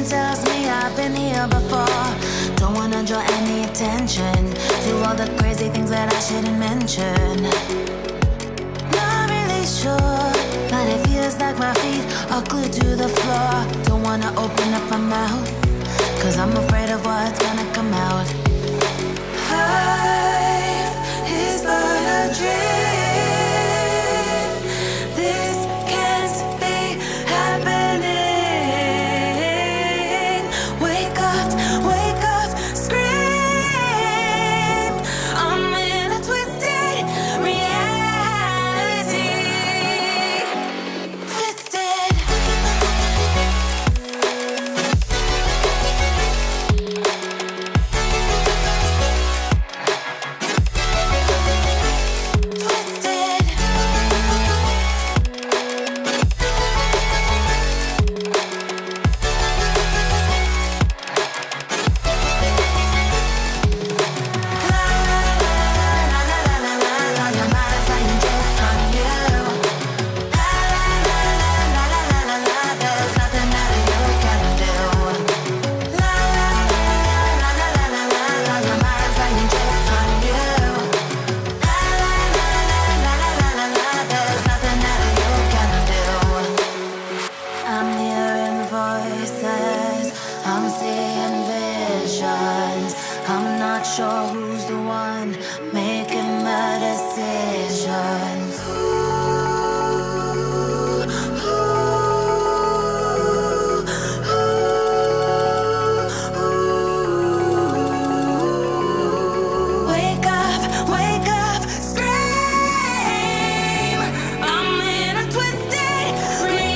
tells me I've been here before. Don't wanna draw any attention to all the crazy things that I shouldn't mention. Not really sure, but it feels like my feet are glued to the floor. Don't wanna open up my mouth, cause I'm afraid of what's gonna come out. Life is but a dream. This can't be happening. Wake up, scream. I'm in a twisted reality. Twisted. Sure who's the one making the decisions. Wake up, scream. I'm in a twisted reality.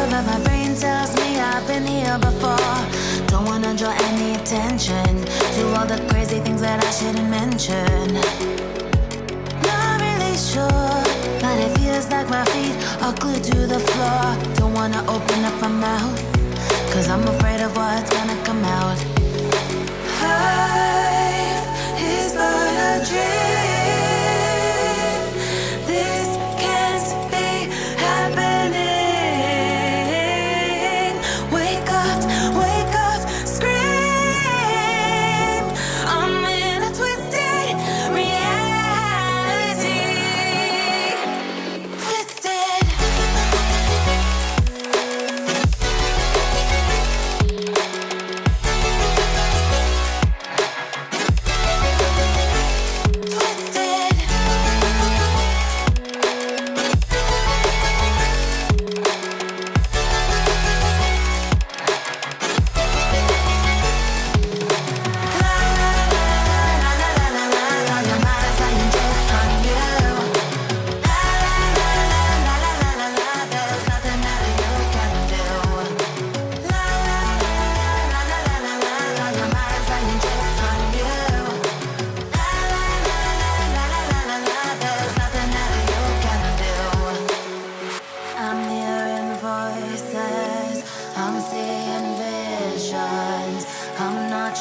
But my brain tells me I've been here before. Don't wanna draw any attention to all the crazy things that I shouldn't mention. Not really sure, but it feels like my feet are glued to the floor. Don't wanna open up my mouth, cause I'm afraid of what's gonna come out. Life is but a dream. This can't be happening.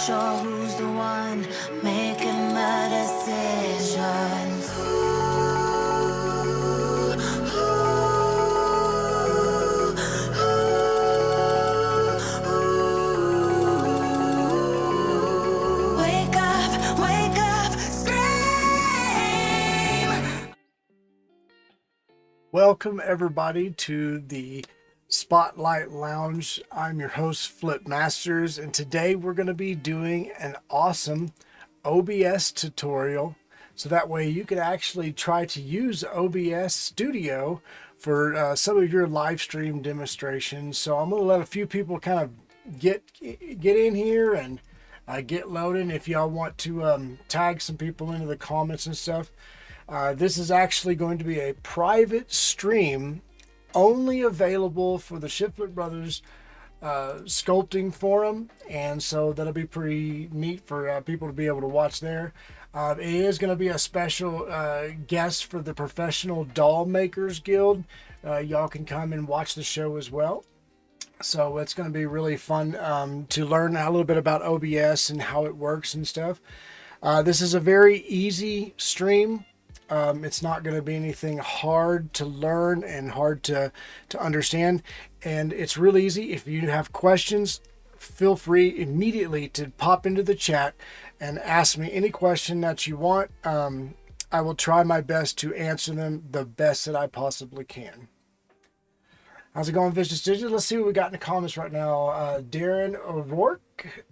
Sure who's the one making the decisions. Wake up, scream. Welcome everybody to the Spotlight Lounge. I'm your host, Flip Masters, and today we're going to be doing an awesome OBS tutorial. So that way you can actually try to use OBS Studio for some of your live stream demonstrations. So I'm going to let a few people kind of get in here and get loaded. If y'all want to tag some people into the comments and stuff. This is actually going to be a private stream only available for the Shiflett Brothers Sculpting Forum, and so that'll be pretty neat for people to be able to watch there. It is going to be a special guest for the Professional Doll Makers Guild. Y'all can come and watch the show as well. So it's going to be really fun to learn a little bit about OBS and how it works and stuff. This is a very easy stream. It's not going to be anything hard to learn and hard to understand. And it's real easy. If you have questions, feel free immediately to pop into the chat and ask me any question that you want. I will try my best to answer them the best that I possibly can. How's it going, Vicious Digits? Let's see what we got in the comments right now. Darren O'Rourke,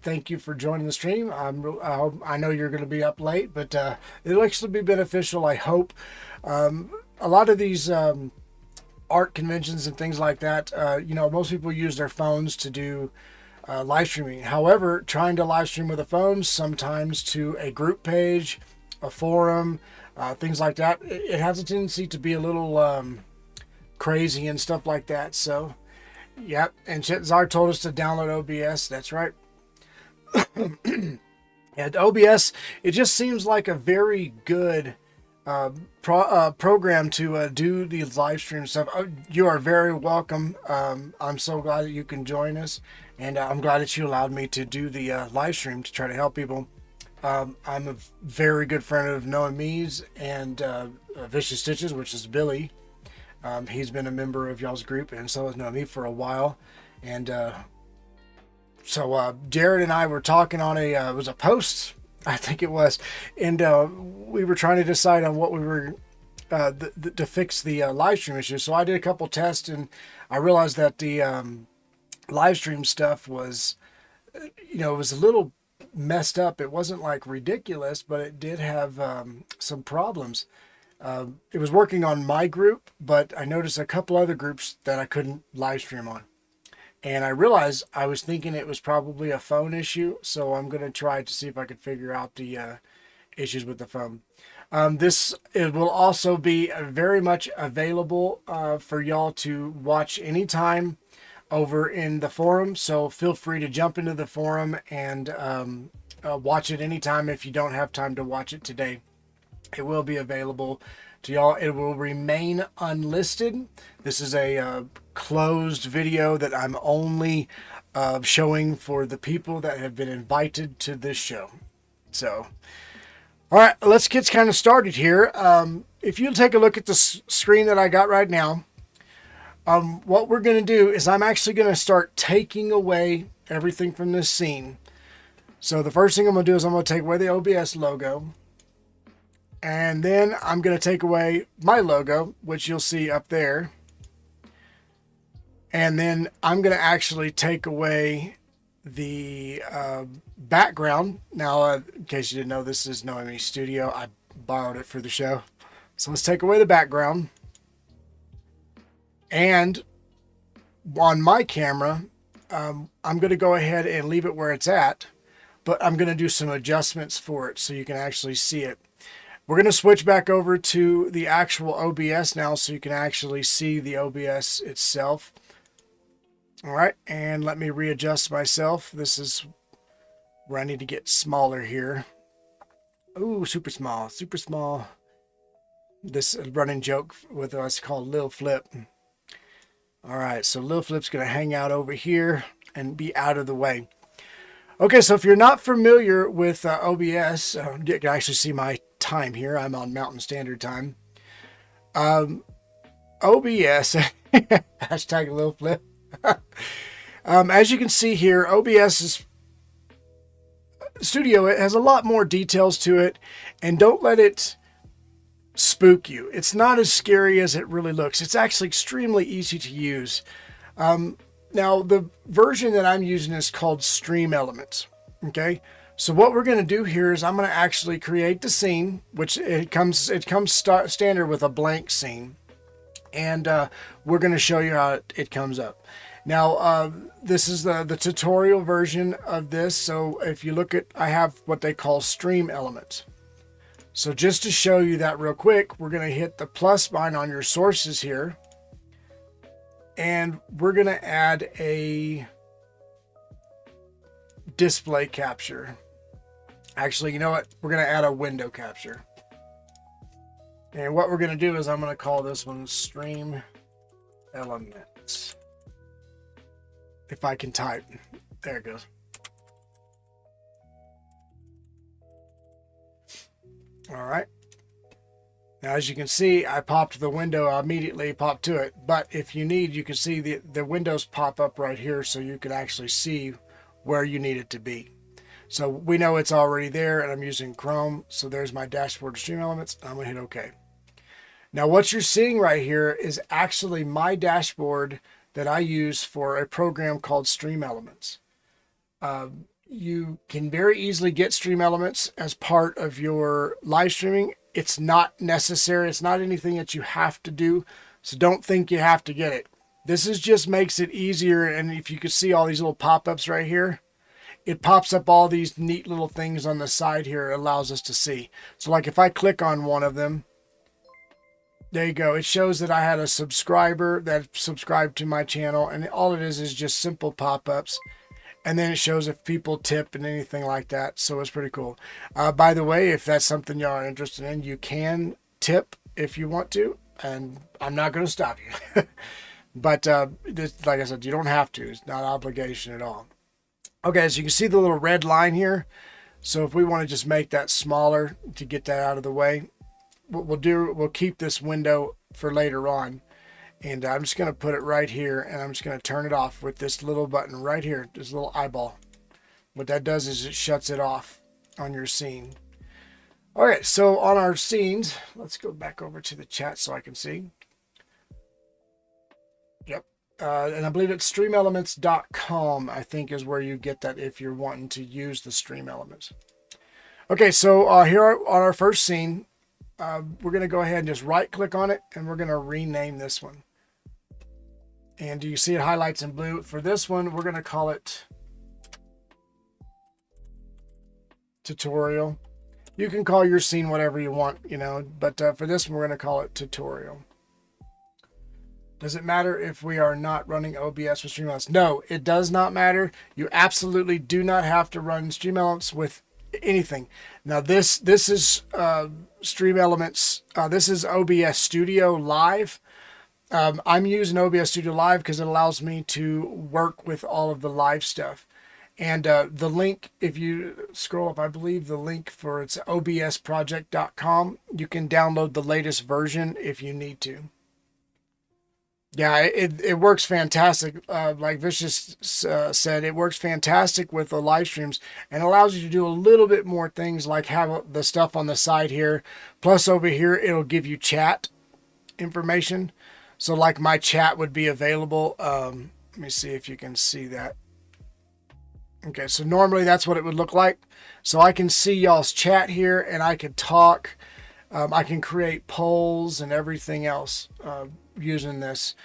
thank you for joining the stream. I know you're going to be up late, but it'll actually be beneficial, I hope. A lot of these art conventions and things like that, most people use their phones to do live streaming. However, trying to live stream with a phone, sometimes to a group page, a forum, things like that, it has a tendency to be a little crazy and stuff like that. So yep, and Czar told us to download OBS. That's right. And OBS, it just seems like a very good program to do these live stream stuff. You are very welcome. I'm so glad that you can join us, and I'm glad that you allowed me to do the live stream to try to help people. I'm a very good friend of Noemi's and Vicious Stitches, which is Billy. He's been a member of y'all's group, and so has Noemi for a while. And so Jarrod and I were talking on it was a post, I think it was, and we were trying to decide on what we were to fix the live stream issue. So I did a couple tests, and I realized that the live stream stuff was, it was a little messed up. It wasn't like ridiculous, but it did have some problems. It was working on my group, but I noticed a couple other groups that I couldn't live stream on. And I realized I was thinking it was probably a phone issue, so I'm going to try to see if I could figure out the issues with the phone. It will also be very much available for y'all to watch anytime over in the forum, so feel free to jump into the forum and watch it anytime if you don't have time to watch it today. It will be available to y'all. It will remain unlisted. This is a closed video that I'm only showing for the people that have been invited to this show. So, all right, let's get kind of started here. If you take a look at the screen that I got right now, what we're going to do is I'm actually going to start taking away everything from this scene. So the first thing I'm going to do is I'm going to take away the OBS logo. And then I'm going to take away my logo, which you'll see up there. And then I'm going to actually take away the background. Now, in case you didn't know, this is Noemi's studio. I borrowed it for the show. So let's take away the background. And on my camera, I'm going to go ahead and leave it where it's at. But I'm going to do some adjustments for it so you can actually see it. We're going to switch back over to the actual OBS now so you can actually see the OBS itself. All right, and let me readjust myself. This is where I need to get smaller here. Ooh, super small, super small. This running joke with us called Lil Flip. All right, so Lil Flip's going to hang out over here and be out of the way. Okay, so if you're not familiar with OBS, you can actually see my time here. I'm on Mountain Standard Time. OBS, hashtag Lil Flip. As you can see here, OBS Studio, it has a lot more details to it, and don't let it spook you. It's not as scary as it really looks. It's actually extremely easy to use. Now, the version that I'm using is called Stream Elements. Okay, so what we're going to do here is I'm going to actually create the scene, which it comes standard with a blank scene, and we're going to show you how it comes up. Now, this is the tutorial version of this. So if you look at, I have what they call Stream Elements. So just to show you that real quick, we're going to hit the plus sign on your sources here. And we're going to add a display capture. Actually, you know what? We're going to add a window capture. And what we're going to do is I'm going to call this one Stream Elements. If I can type. There it goes. All right. Now, as you can see, I popped the window, I immediately popped to it. But if you need, you can see the windows pop up right here so you can actually see where you need it to be. So we know it's already there, and I'm using Chrome. So there's my dashboard Stream Elements. I'm going to hit OK. Now, what you're seeing right here is actually my dashboard that I use for a program called Stream Elements. You can very easily get Stream Elements as part of your live streaming. It's not necessary. It's not anything that you have to do. So don't think you have to get it. This is just makes it easier. And if you could see all these little pop-ups right here, it pops up all these neat little things on the side here. It allows us to see. So like if I click on one of them, there you go. It shows that I had a subscriber that subscribed to my channel. And all it is just simple pop-ups. And then it shows if people tip and anything like that. So it's pretty cool. By the way, if that's something y'all are interested in, you can tip if you want to. And I'm not going to stop you. But like I said, you don't have to. It's not an obligation at all. Okay, so you can see the little red line here. So if we want to just make that smaller to get that out of the way, what we'll do, we'll keep this window for later on. And I'm just going to put it right here, and I'm just going to turn it off with this little button right here, this little eyeball. What that does is it shuts it off on your scene. All right, so on our scenes, let's go back over to the chat so I can see. Yep. And I believe it's streamelements.com, I think, is where you get that if you're wanting to use the Stream Elements. Okay, so here on our first scene, we're going to go ahead and just right-click on it, and we're going to rename this one. And do you see it highlights in blue? For this one, we're going to call it Tutorial. You can call your scene whatever you want, you know, but for this one, we're going to call it Tutorial. Does it matter if we are not running OBS with Stream Elements? No, it does not matter. You absolutely do not have to run Stream Elements with anything. Now this is Stream Elements. This is OBS Studio Live. I'm using OBS Studio Live because it allows me to work with all of the live stuff. And the link, if you scroll up, I believe the link for it's obsproject.com. You can download the latest version if you need to. Yeah, it works fantastic. Like Vicious said, it works fantastic with the live streams and allows you to do a little bit more things like have the stuff on the side here. Plus over here, it'll give you chat information. So like my chat would be available. Let me see if you can see that. Okay, so normally that's what it would look like. So I can see y'all's chat here and I can talk. I can create polls and everything else using this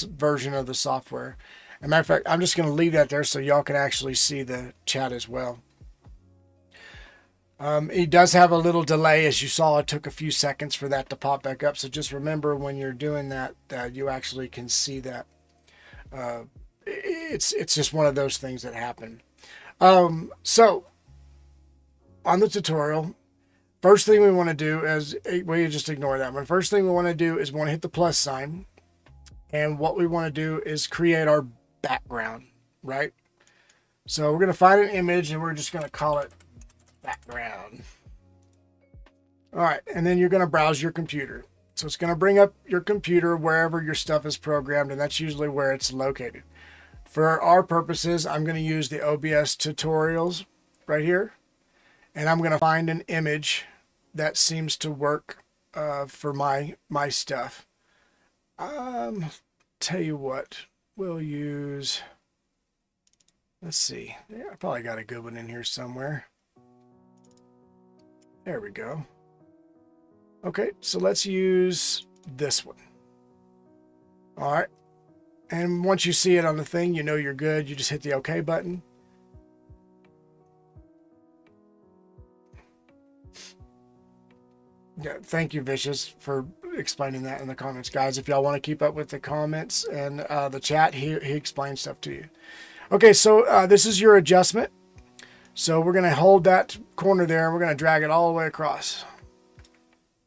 version of the software. As a matter of fact, I'm just going to leave that there so y'all can actually see the chat as well. It does have a little delay. As you saw, it took a few seconds for that to pop back up. So just remember when you're doing that, you actually can see that. It's just one of those things that happen. So on the tutorial, first thing we want to do is, well, you just ignore that one. First thing we want to do is we want to hit the plus sign. And what we want to do is create our background, right? So we're going to find an image and we're just going to call it background. All right. And then you're going to browse your computer. So it's going to bring up your computer wherever your stuff is programmed. And that's usually where it's located. For our purposes, I'm going to use the OBS tutorials right here. And I'm going to find an image that seems to work for my stuff. Tell you what, we'll use, let's see, yeah, I probably got a good one in here somewhere. There we go. Okay, so let's use this one. All right, and once you see it on the thing, you know you're good. You just hit the OK button. Yeah, thank you, Vicious, for explaining that in the comments, guys. If y'all want to keep up with the comments and the chat, he explains stuff to you. Okay, so this is your adjustment. So we're going to hold that corner there, and we're going to drag it all the way across.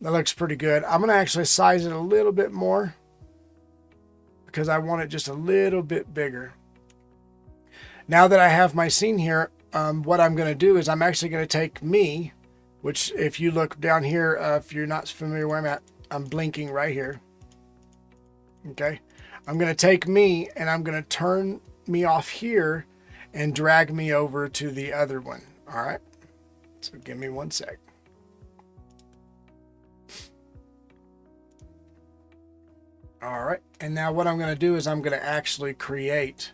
That looks pretty good. I'm going to actually size it a little bit more because I want it just a little bit bigger. Now that I have my scene here, what I'm going to do is I'm actually going to take me, which if you look down here, if you're not familiar where I'm at, I'm blinking right here. Okay. I'm going to take me and I'm going to turn me off here and drag me over to the other one. All right. So give me one sec. All right. And now what I'm going to do is I'm going to actually create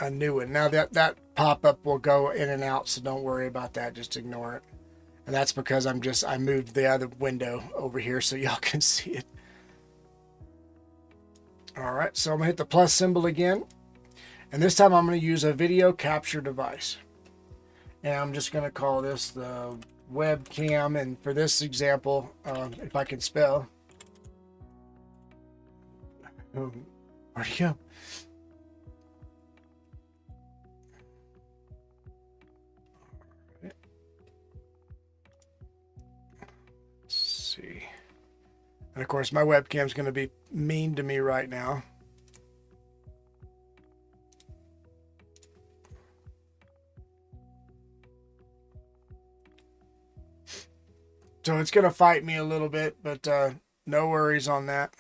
a new one. Now that pop-up will go in and out, so don't worry about that. Just ignore it. And that's because I moved the other window over here so y'all can see it. All right, so I'm gonna hit the plus symbol again. And this time I'm gonna use a video capture device. And I'm just gonna call this the webcam. And for this example, if I can spell. Where'd he go? See. And of course my webcam's going to be mean to me right now. So it's going to fight me a little bit, but no worries on that.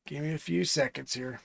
Give me a few seconds here.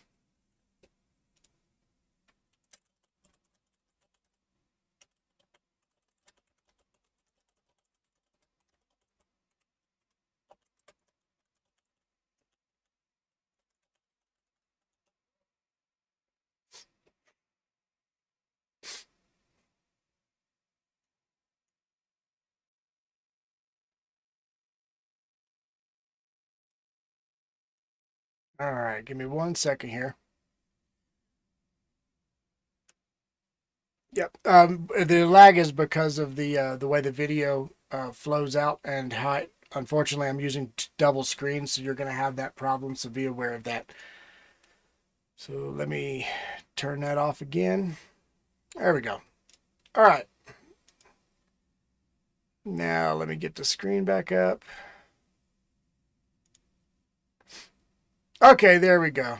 All right, give me one second here. Yep. The lag is because of the way the video flows out and how it, unfortunately I'm using double screen, so you're going to have that problem, so be aware of that. So let me turn that off again. There we go. All right. Now let me get the screen back up. Okay, there we go.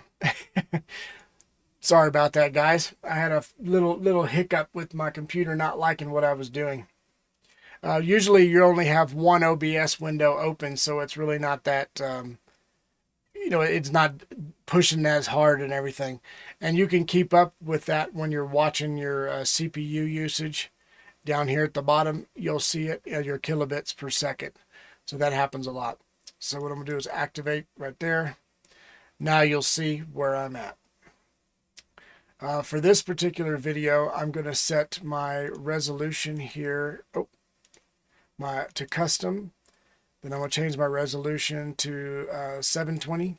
Sorry about that, guys. I had a little hiccup with my computer not liking what I was doing. Usually you only have one OBS window open, so it's really not that, you know, it's not pushing as hard and everything. And you can keep up with that when you're watching your CPU usage. Down here at the bottom, you'll see it, your kilobits per second. So that happens a lot. So what I'm going to do is activate right there. Now you'll see where I'm at. For this particular video, I'm going to set my resolution here to custom. Then I'm going to change my resolution to 720.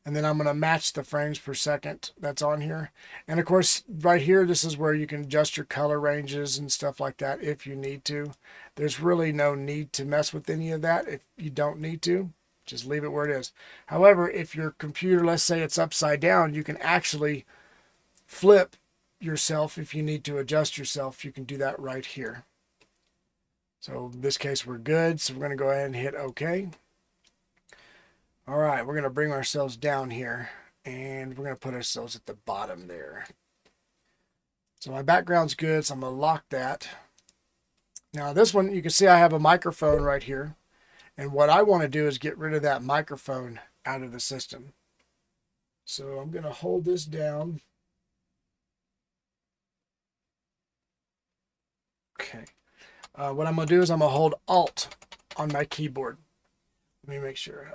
And then I'm going to match the frames per second that's on here. And of course, right here, this is where you can adjust your color ranges and stuff like that if you need to. There's really no need to mess with any of that if you don't need to. Just leave it where it is. However, if your computer, let's say it's upside down, you can actually flip yourself. If you need to adjust yourself, you can do that right here. So in this case, we're good. So we're going to go ahead and hit OK. All right, we're going to bring ourselves down here, and we're going to put ourselves at the bottom there. So my background's good, so I'm going to lock that. Now this one, you can see I have a microphone right here. And what I want to do is get rid of that microphone out of the system. So I'm going to hold this down. Okay. What I'm going to do is I'm going to hold Alt on my keyboard. Let me make sure.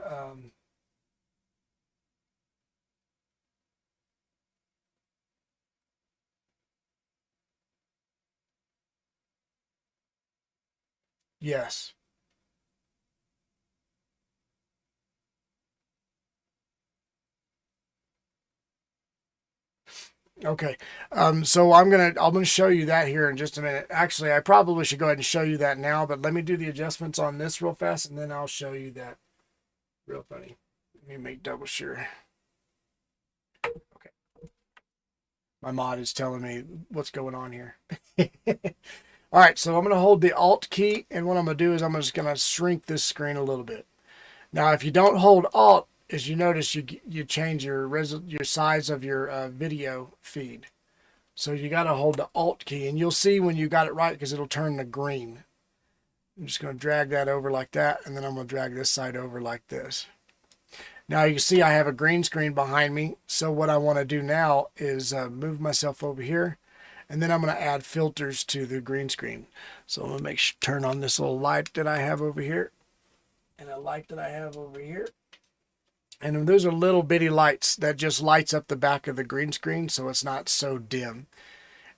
Yes. Okay. So I'm gonna show you that here in just a minute. Actually, I probably should go ahead and show you that now, but let me do the adjustments on this real fast, and then I'll show you that. Real funny. Let me make double sure. Okay. My mod is telling me what's going on here. All right, so I'm going to hold the Alt key, and what I'm going to do is I'm just going to shrink this screen a little bit. Now, if you don't hold Alt, as you notice, you change your size of your video feed. So you got to hold the Alt key, and you'll see when you got it right because it'll turn to green. I'm just going to drag that over like that, and then I'm going to drag this side over like this. Now you can see I have a green screen behind me. So what I want to do now is move myself over here. And then I'm going to add filters to the green screen. So I'm going to turn on this little light that I have over here. And a light that I have over here. And those are little bitty lights that just lights up the back of the green screen so it's not so dim.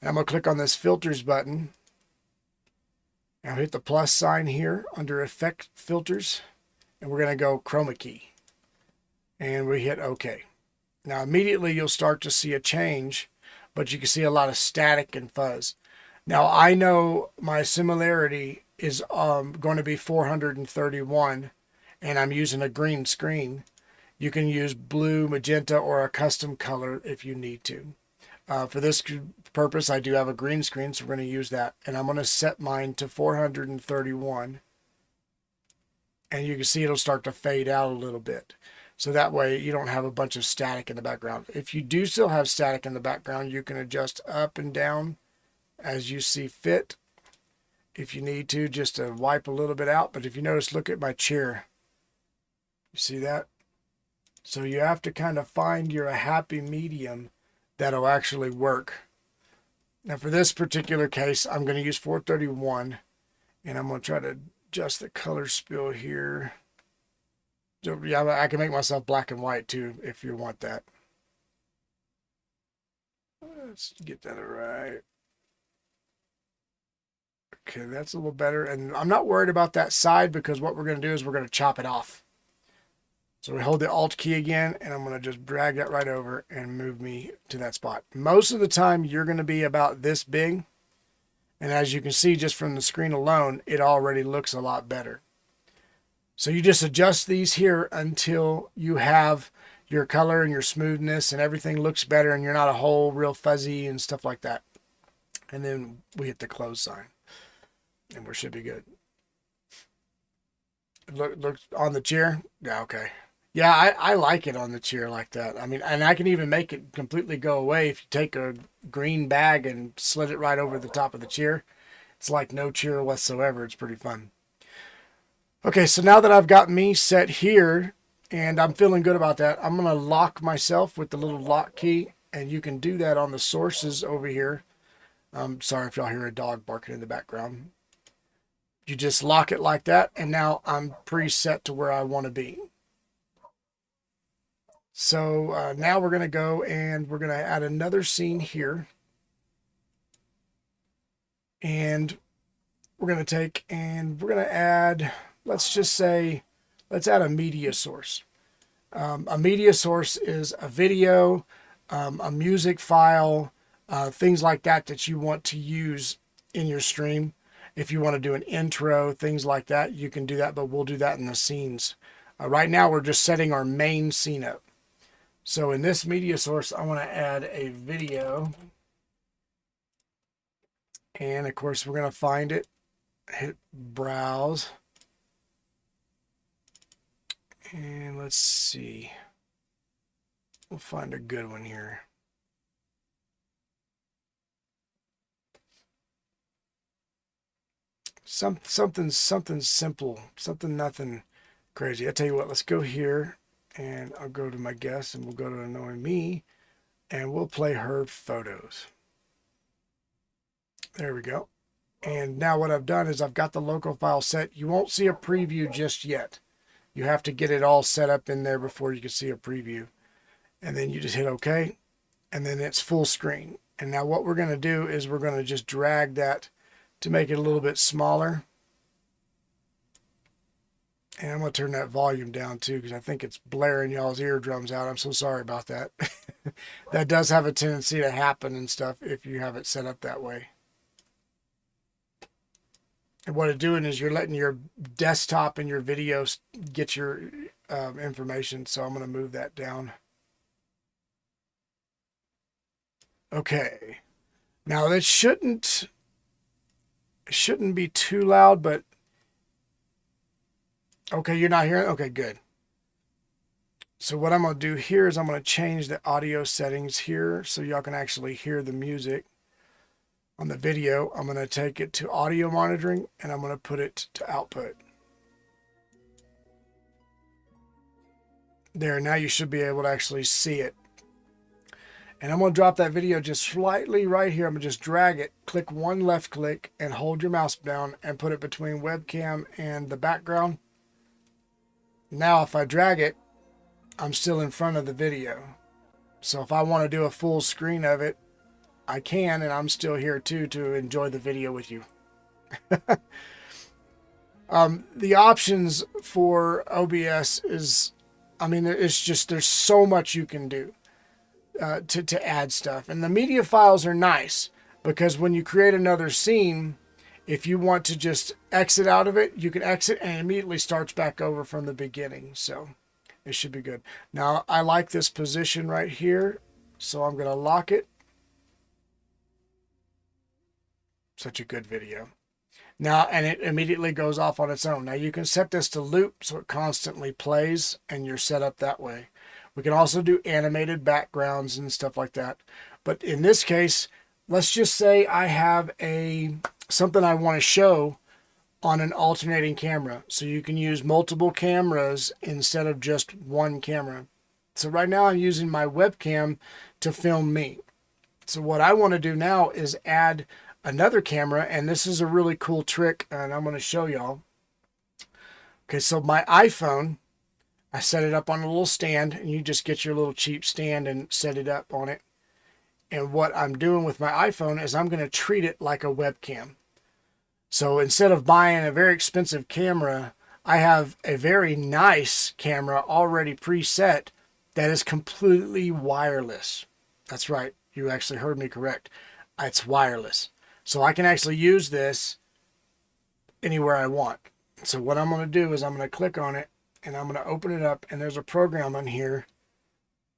And I'm going to click on this filters button. I'll hit the plus sign here under effect filters. And we're going to go chroma key. And we hit OK. Now immediately you'll start to see a change, but you can see a lot of static and fuzz. Now I know my similarity is going to be 431, and I'm using a green screen. You can use blue, magenta, or a custom color if you need to. For this purpose, I do have a green screen, so we're going to use that. And I'm going to set mine to 431. And you can see it'll start to fade out a little bit. So that way you don't have a bunch of static in the background. If you do still have static in the background, you can adjust up and down as you see fit. If you need to, just to wipe a little bit out. But if you notice, look at my chair. You see that? So you have to kind of find your happy medium that'll actually work. Now for this particular case, I'm going to use 431, and I'm going to try to adjust the color spill here. So, yeah, I can make myself black and white too if you want that. Let's get that right. Okay, that's a little better. And I'm not worried about that side because what we're going to do is we're going to chop it off. So we hold the Alt key again, and I'm going to just drag that right over and move me to that spot. Most of the time, you're going to be about this big. And as you can see just from the screen alone, it already looks a lot better. So you just adjust these here until you have your color and your smoothness and everything looks better and you're not a whole real fuzzy and stuff like that. And then we hit the close sign and we should be good. Look on the chair. Yeah, okay. Yeah, I like it on the chair like that. I mean, and I can even make it completely go away if you take a green bag and slid it right over the top of the chair. It's like no chair whatsoever. It's pretty fun. Okay, so now that I've got me set here and I'm feeling good about that, I'm going to lock myself with the little lock key, and you can do that on the sources over here. I'm sorry if y'all hear a dog barking in the background. You just lock it like that, and now I'm preset to where I want to be. So now we're going to go and we're going to add another scene here. And we're going to take and we're going to add, let's just say, let's add a media source. A media source is a video, a music file, things like that that you want to use in your stream. If you want to do an intro, things like that, you can do that, but we'll do that in the scenes. Right now, we're just setting our main scene up. So in this media source, I want to add a video. And of course, we're going to find it. Hit browse. And let's see. We'll find a good one here. Something simple, something nothing crazy. I tell you what, let's go here and I'll go to my guest and we'll go to Noemi and we'll play her photos. There we go. And now what I've done is I've got the local file set. You won't see a preview just yet. You have to get it all set up in there before you can see a preview. And then you just hit OK. And then it's full screen. And now what we're going to do is we're going to just drag that to make it a little bit smaller. And I'm going to turn that volume down too, because I think it's blaring y'all's eardrums out. I'm so sorry about that. That does have a tendency to happen and stuff if you have it set up that way. And what it's doing is you're letting your desktop and your videos get your information. So I'm going to move that down. Okay. Now that shouldn't be too loud, but okay, you're not hearing? Okay, good. So what I'm going to do here is I'm going to change the audio settings here so y'all can actually hear the music on the video. I'm going to take it to audio monitoring and I'm going to put it to output. There, now you should be able to actually see it. And I'm going to drop that video just slightly right here. I'm going to just drag it, click one left click and hold your mouse down and put it between webcam and the background. Now if I drag it, I'm still in front of the video. So if I want to do a full screen of it, I can, and I'm still here too to enjoy the video with you. The options for OBS is, I mean, it's just, there's so much you can do to add stuff. And the media files are nice because when you create another scene, if you want to just exit out of it, you can exit and it immediately starts back over from the beginning. So it should be good. Now, I like this position right here, so I'm going to lock it. Such a good video. Now, and it immediately goes off on its own. Now, you can set this to loop so it constantly plays, and you're set up that way. We can also do animated backgrounds and stuff like that. But in this case, let's just say I have something I want to show on an alternating camera. So you can use multiple cameras instead of just one camera. So right now I'm using my webcam to film me. So what I want to do now is add another camera, and this is a really cool trick, and I'm going to show y'all. Okay, so my iPhone, I set it up on a little stand, and you just get your little cheap stand and set it up on it. And what I'm doing with my iPhone is I'm going to treat it like a webcam. So instead of buying a very expensive camera, I have a very nice camera already preset that is completely wireless. That's right. You actually heard me correct. It's wireless. So I can actually use this anywhere I want. So what I'm going to do is I'm going to click on it and I'm going to open it up, and there's a program on here.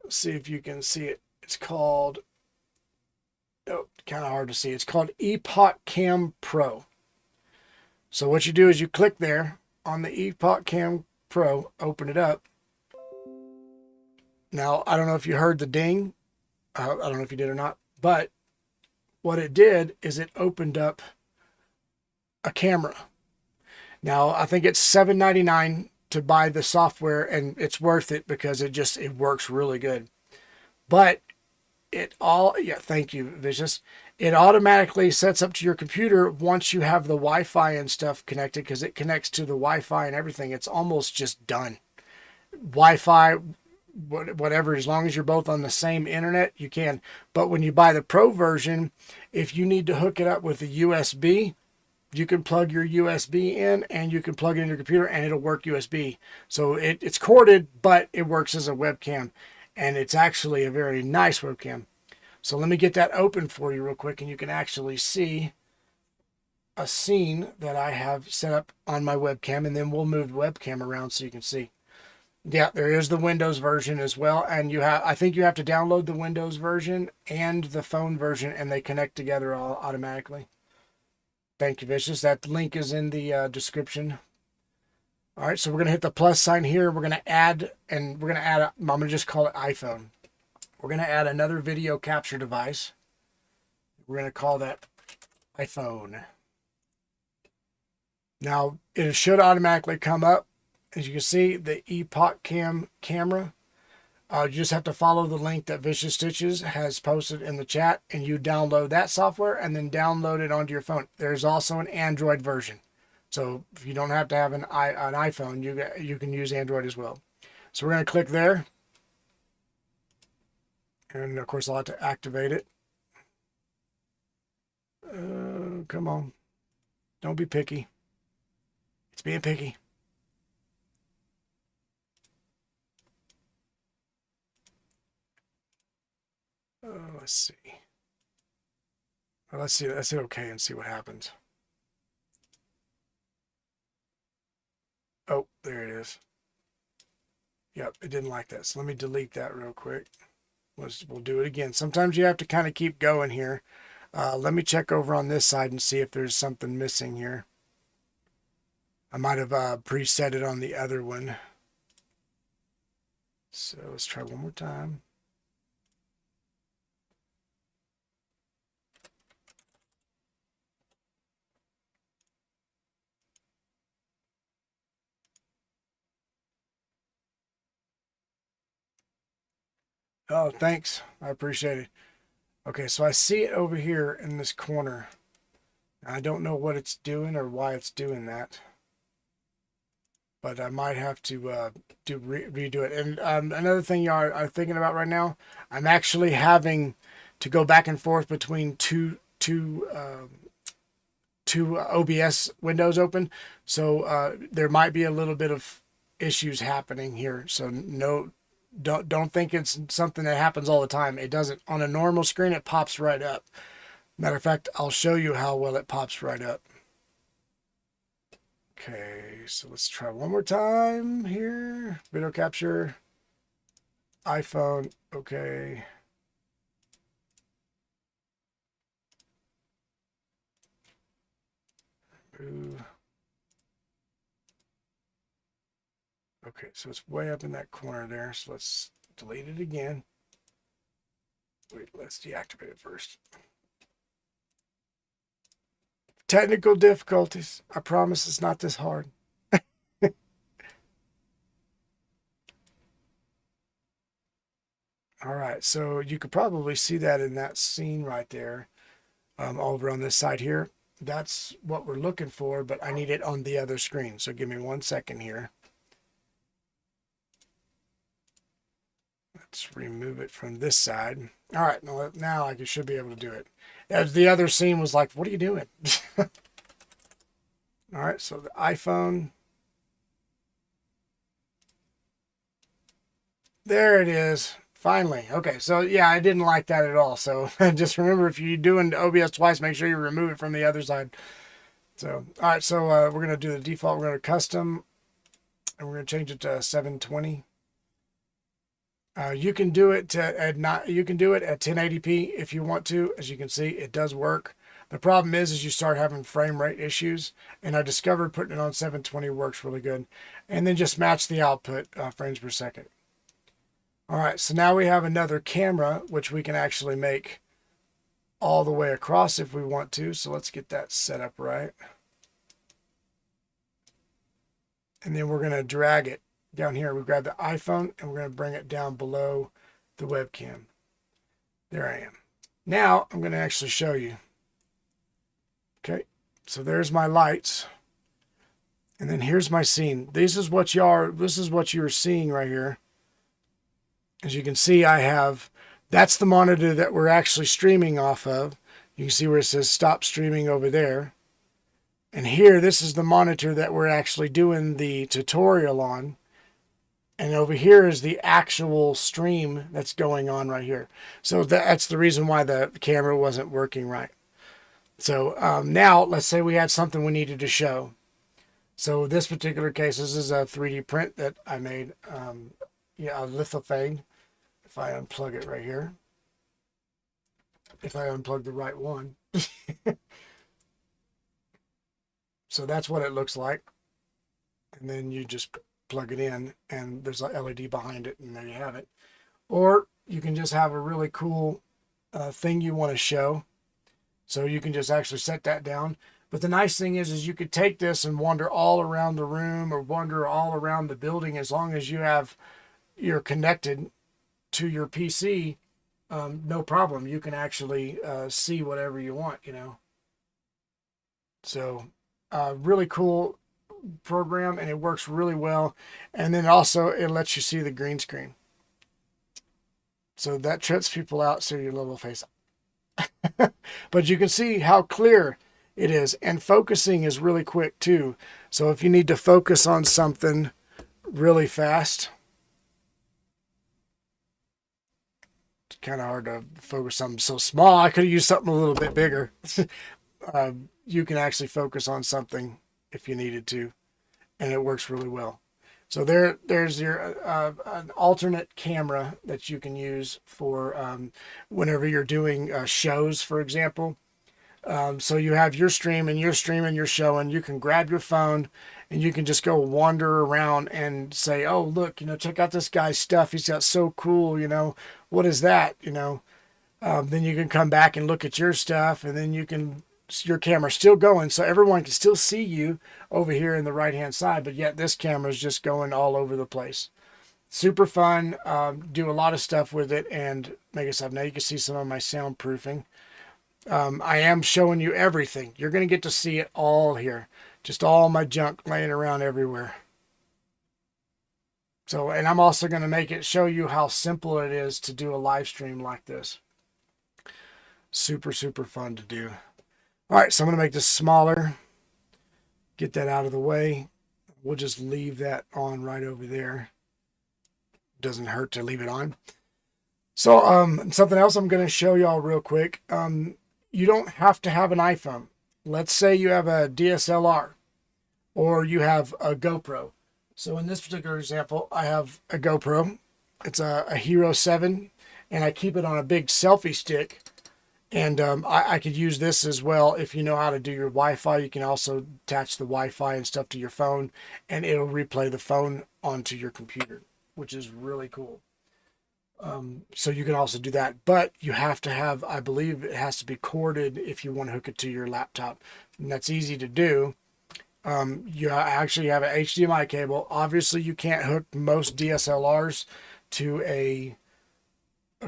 Let's see if you can see it. It's called, oh, kind of hard to see. It's called Epoch Cam Pro. So what you do is you click there on the Epoch Cam Pro, open it up. Now, I don't know if you heard the ding. I don't know if you did or not, but what it did is it opened up a camera. Now, I think it's $7.99 to buy the software, and it's worth it because it works really good. But thank you, Vicious. It automatically sets up to your computer once you have the Wi-Fi and stuff connected, because it connects to the Wi-Fi and everything. It's almost just done. Wi-Fi, whatever, as long as you're both on the same internet, you can. But when you buy the Pro version, if you need to hook it up with a USB, you can plug your USB in and you can plug it in your computer and it'll work USB. So it's corded, but it works as a webcam. And it's actually a very nice webcam. So let me get that open for you real quick, and you can actually see a scene that I have set up on my webcam, and then we'll move the webcam around so you can see. Yeah, there is the Windows version as well, and I think you have to download the Windows version and the phone version, and they connect together all automatically. Thank you, Vicious. That link is in the description. All right, so we're going to hit the plus sign here. We're going to add, I'm going to just call it iPhone. We're going to add another video capture device. We're going to call that iPhone. Now, it should automatically come up. As you can see, the Epoch Cam camera. You just have to follow the link that Vicious Stitches has posted in the chat, and you download that software and then download it onto your phone. There's also an Android version. So if you don't have to have an iPhone, you can use Android as well. So we're going to click there. And of course, I'll have to activate it. Come on. Don't be picky. It's being picky. Let's see. Well, let's see. Let's hit OK and see what happens. Oh, there it is. Yep, it didn't like that. So let me delete that real quick. We'll do it again. Sometimes you have to kind of keep going here. Let me check over on this side and see if there's something missing here. I might have preset it on the other one. So let's try one more time. Oh, thanks. I appreciate it. Okay, so I see it over here in this corner. I don't know what it's doing or why it's doing that, but I might have to redo it. And another thing you are thinking about right now, I'm actually having to go back and forth between two OBS windows open, so there might be a little bit of issues happening here. So don't think it's something that happens all the time. It doesn't. On a normal screen, it pops right up. Matter of fact, I'll show you how well it pops right up. Okay, so let's try one more time here. Video capture, iPhone, okay. Move. Okay, so it's way up in that corner there. So let's delete it again. Wait, let's deactivate it first. Technical difficulties. I promise it's not this hard. All right, so you could probably see that in that scene right there, over on this side here. That's what we're looking for, but I need it on the other screen. So give me 1 second here. Let's remove it from this side. All right, now I should be able to do it. As the other scene was like, what are you doing? All right, so the iPhone. There it is. Finally. Okay, so yeah, I didn't like that at all. So just remember, if you're doing OBS twice, make sure you remove it from the other side. So, all right, so we're going to do the default. We're going to custom, and we're going to change it to 720. You can do it at 1080p if you want to. As you can see, it does work. The problem is you start having frame rate issues, and I discovered putting it on 720 works really good. And then just match the output frames per second. All right, so now we have another camera, which we can actually make all the way across if we want to. So let's get that set up right. And then we're going to drag it down here. We grab the iPhone and we're going to bring it down below the webcam. There I am. Now I'm going to actually show you. Okay, so there's my lights. And then here's my scene. This is what you're seeing right here. As you can see, that's the monitor that we're actually streaming off of. You can see where it says stop streaming over there. And here, this is the monitor that we're actually doing the tutorial on. And over here is the actual stream that's going on right here. So that's the reason why the camera wasn't working right. So now, let's say we had something we needed to show. So this particular case, this is a 3D print that I made, a lithophane. If I unplug it right here, if I unplug the right one. So that's what it looks like. And then you just plug it in and there's an LED behind it and there you have it. Or you can just have a really cool thing you want to show. So you can just actually set that down. But the nice thing is you could take this and wander all around the room or wander all around the building as long as you're connected to your PC, no problem. You can actually see whatever you want, you know. So really cool program, and it works really well. And then also it lets you see the green screen. So that trips people out, so your little face. But you can see how clear it is, and focusing is really quick too. So if you need to focus on something really fast, it's kind of hard to focus something so small. I could have used something a little bit bigger. You can actually focus on something if you needed to, and it works really well. So there's your an alternate camera that you can use for whenever you're doing shows, for example. So you have your stream, and you're streaming your show, and you can grab your phone and you can just go wander around and say, oh, look, you know, check out this guy's stuff. He's got so cool, you know, what is that? You know, then you can come back and look at your stuff, and then you can, your camera's still going, so everyone can still see you over here in the right hand side, but yet this camera is just going all over the place. Super fun. Do a lot of stuff with it and make it stuff. Now you can see some of my soundproofing. I am showing you everything. You're going to get to see it all here, just all my junk laying around everywhere. So, and I'm also going to show you how simple it is to do a live stream like this. Super, super fun to do. All right, so I'm going to make this smaller, get that out of the way. We'll just leave that on right over there. Doesn't hurt to leave it on. So something else I'm going to show y'all real quick. You don't have to have an iPhone. Let's say you have a DSLR or you have a GoPro. So in this particular example, I have a GoPro. It's a Hero 7, and I keep it on a big selfie stick. And I could use this as well. If you know how to do your Wi-Fi, you can also attach the Wi-Fi and stuff to your phone, and it'll replay the phone onto your computer, which is really cool. So you can also do that, but you have to have, I believe it has to be corded if you want to hook it to your laptop, and that's easy to do. You actually have an HDMI cable. Obviously you can't hook most DSLRs to a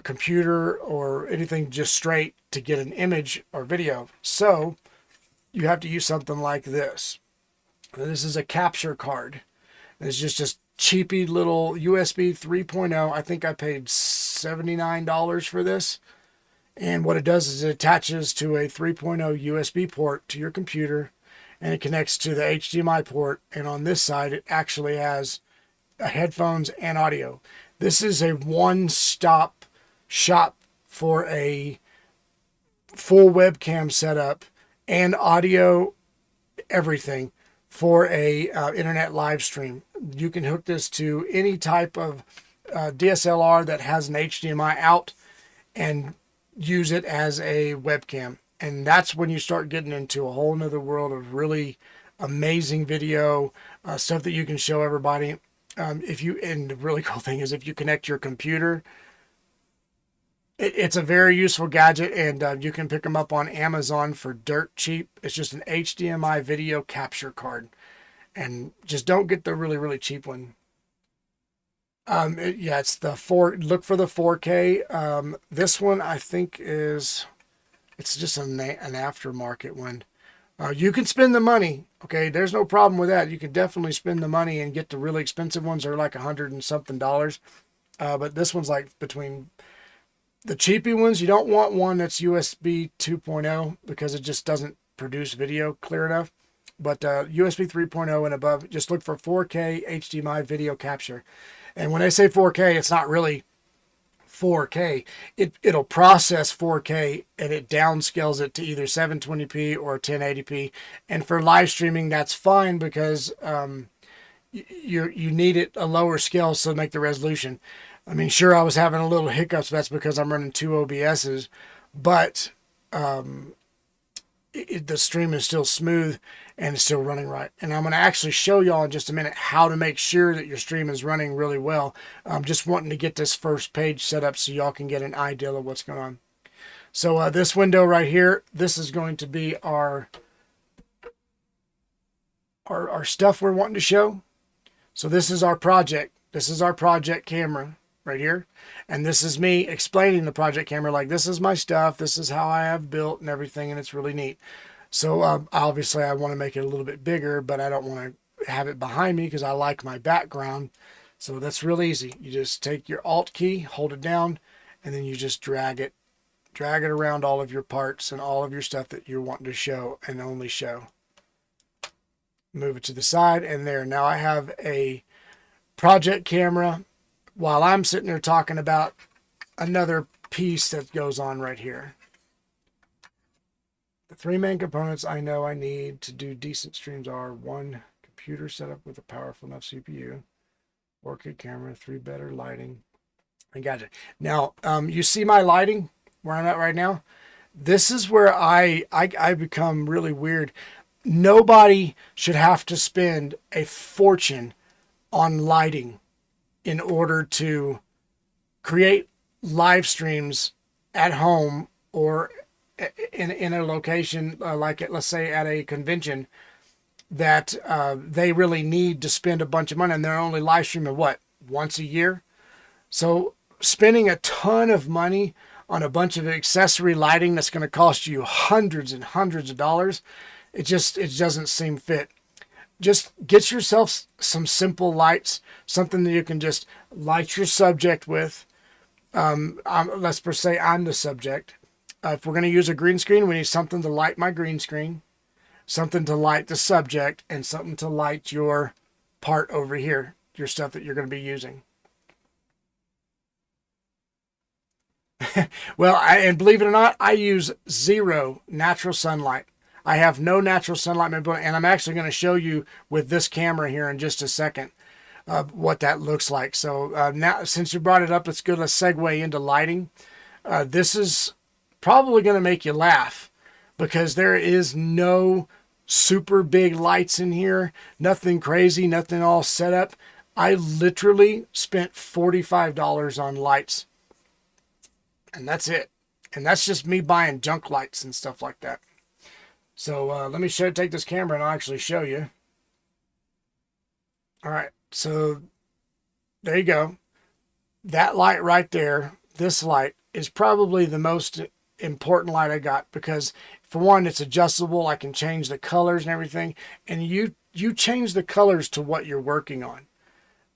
computer or anything just straight to get an image or video. So you have to use something like this. This is a capture card. It's just a cheapy little USB 3.0. I think I paid $79 for this. And what it does is it attaches to a 3.0 USB port to your computer, and it connects to the HDMI port. And on this side, it actually has headphones and audio. This is a one-stop shop for a full webcam setup and audio, everything for a internet live stream. You can hook this to any type of DSLR that has an HDMI out and use it as a webcam. And that's when you start getting into a whole nother world of really amazing video stuff that you can show everybody. And the really cool thing is if you connect your computer, it's a very useful gadget, and you can pick them up on Amazon for dirt cheap. It's just an HDMI video capture card, and just don't get the really, really cheap one. It's the look for the 4K. This one I think it's just an aftermarket one. You can spend the money. Okay, there's no problem with that. You can definitely spend the money and get the really expensive ones. They're like $100 and something. But this one's like between the cheapy ones. You don't want one that's USB 2.0 because it just doesn't produce video clear enough. But USB 3.0 and above, just look for 4K HDMI video capture. And when I say 4K, it's not really 4K. It'll process 4K and it downscales it to either 720p or 1080p. And for live streaming, that's fine because you need it a lower scale so to make the resolution. I mean, sure, I was having a little hiccups. That's because I'm running 2 OBSs, but the stream is still smooth and it's still running right. And I'm going to actually show y'all in just a minute how to make sure that your stream is running really well. I'm just wanting to get this first page set up so y'all can get an idea of what's going on. So this window right here, this is going to be our stuff we're wanting to show. So this is our project. This is our project camera. right here. And this is me explaining the project camera, like this is my stuff, this is how I have built and everything, and it's really neat. So obviously I want to make it a little bit bigger, but I don't want to have it behind me because I like my background. So that's real easy. You just take your Alt key, hold it down, and then you just drag it around all of your parts and all of your stuff that you're wanting to show and only show. Move it to the side, and there. Now I have a project camera while I'm sitting there talking about another piece that goes on right here. The three main components I know I need to do decent streams are: one, computer setup with a powerful enough CPU, 4K camera, 3 better lighting. I got it. Now, you see my lighting where I'm at right now? This is where I become really weird. Nobody should have to spend a fortune on lighting in order to create live streams at home or in a location like let's say at a convention that they really need to spend a bunch of money, and they're only live streaming what, once a year. So spending a ton of money on a bunch of accessory lighting that's going to cost you hundreds and hundreds of dollars, it doesn't seem fit. Just get yourself some simple lights, something that you can just light your subject with. Let's per se I'm the subject. If we're going to use a green screen, we need something to light my green screen, something to light the subject, and something to light your part over here, your stuff that you're going to be using. Well, and believe it or not, I use zero natural sunlight. I have no natural sunlight in my building, and I'm actually going to show you with this camera here in just a second what that looks like. So now, since you brought it up, let's segue into lighting. This is probably going to make you laugh because there is no super big lights in here, nothing crazy, nothing all set up. I literally spent $45 on lights, and that's it. And that's just me buying junk lights and stuff like that. So let me take this camera and I'll actually show you. All right, so there you go. That light right there, this light, is probably the most important light I got because, for one, it's adjustable. I can change the colors and everything. And you change the colors to what you're working on.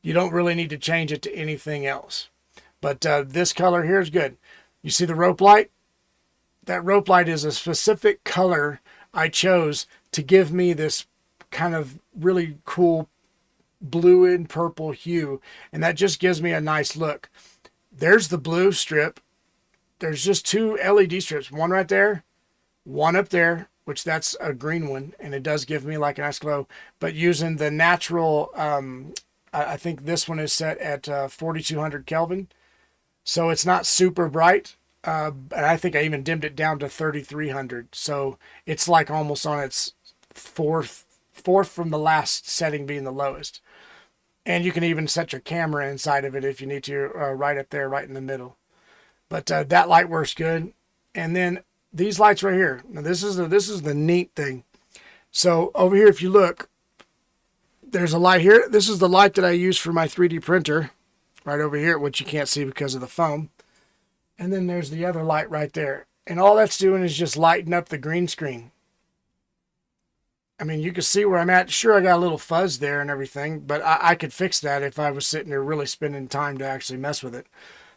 You don't really need to change it to anything else. But this color here is good. You see the rope light? That rope light is a specific color I chose to give me this kind of really cool blue and purple hue, and that just gives me a nice look. There's the blue strip. There's just 2 LED strips, one right there, one up there, which that's a green one, and it does give me like a nice glow. But using the natural, I think this one is set at 4200 Kelvin, so it's not super bright. And I think I even dimmed it down to 3300. So it's like almost on its fourth from the last setting being the lowest. And you can even set your camera inside of it if you need to, right up there, right in the middle. But that light works good. And then these lights right here. Now this is the neat thing. So over here, if you look, there's a light here. This is the light that I use for my 3D printer right over here, which you can't see because of the foam. And then there's the other light right there. And all that's doing is just lighting up the green screen. I mean, you can see where I'm at. Sure, I got a little fuzz there and everything, but I could fix that if I was sitting there really spending time to actually mess with it.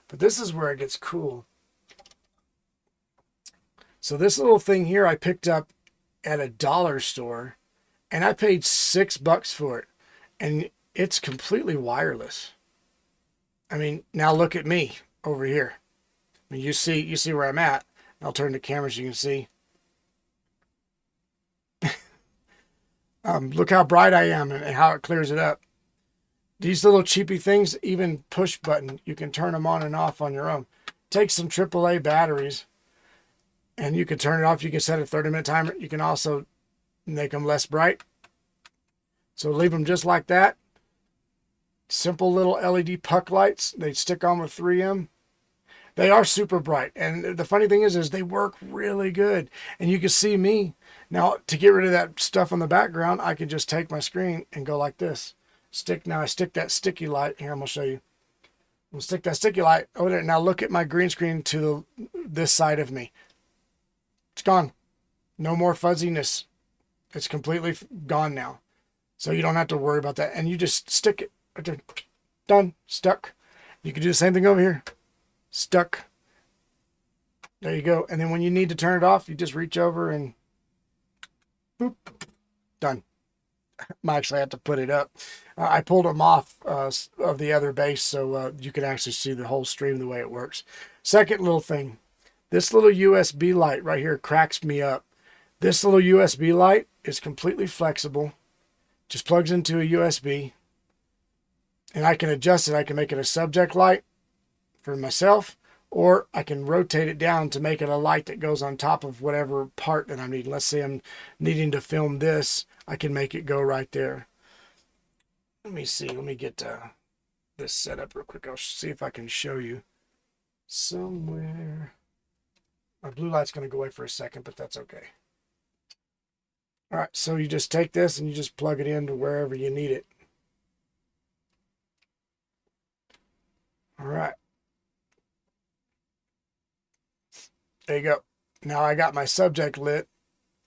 But this is where it gets cool. So this little thing here I picked up at a dollar store, and I paid $6 for it. And it's completely wireless. I mean, now look at me over here. I mean, you see where I'm at. I'll turn the camera so you can see. Look how bright I am and how it clears it up. These little cheapy things, even push button, you can turn them on and off on your own. Take some AAA batteries and you can turn it off. You can set a 30-minute timer. You can also make them less bright. So leave them just like that. Simple little LED puck lights. They stick on with 3M. They are super bright. And the funny thing is they work really good. And you can see me. Now, to get rid of that stuff on the background, I can just take my screen and go like this. I stick that sticky light. Here, I'm going to show you. We'll stick that sticky light over there. Now look at my green screen to this side of me. It's gone. No more fuzziness. It's completely gone now. So you don't have to worry about that. And you just stick it right there. Done. Stuck. You can do the same thing over here. Stuck. There you go. And then when you need to turn it off, you just reach over and boop. Done. I actually had to put it up. I pulled them off of the other base so you can actually see the whole stream the way it works. Second little thing. This little USB light right here cracks me up. This little USB light is completely flexible. Just plugs into a USB. And I can adjust it. I can make it a subject light for myself, or I can rotate it down to make it a light that goes on top of whatever part that I'm needing. Let's say I'm needing to film this. I can make it go right there. Let me see. Let me get this set up real quick. I'll see if I can show you somewhere. My blue light's going to go away for a second, but that's okay. All right, so you just take this and you just plug it into wherever you need it. All right. There you go. Now I got my subject lit,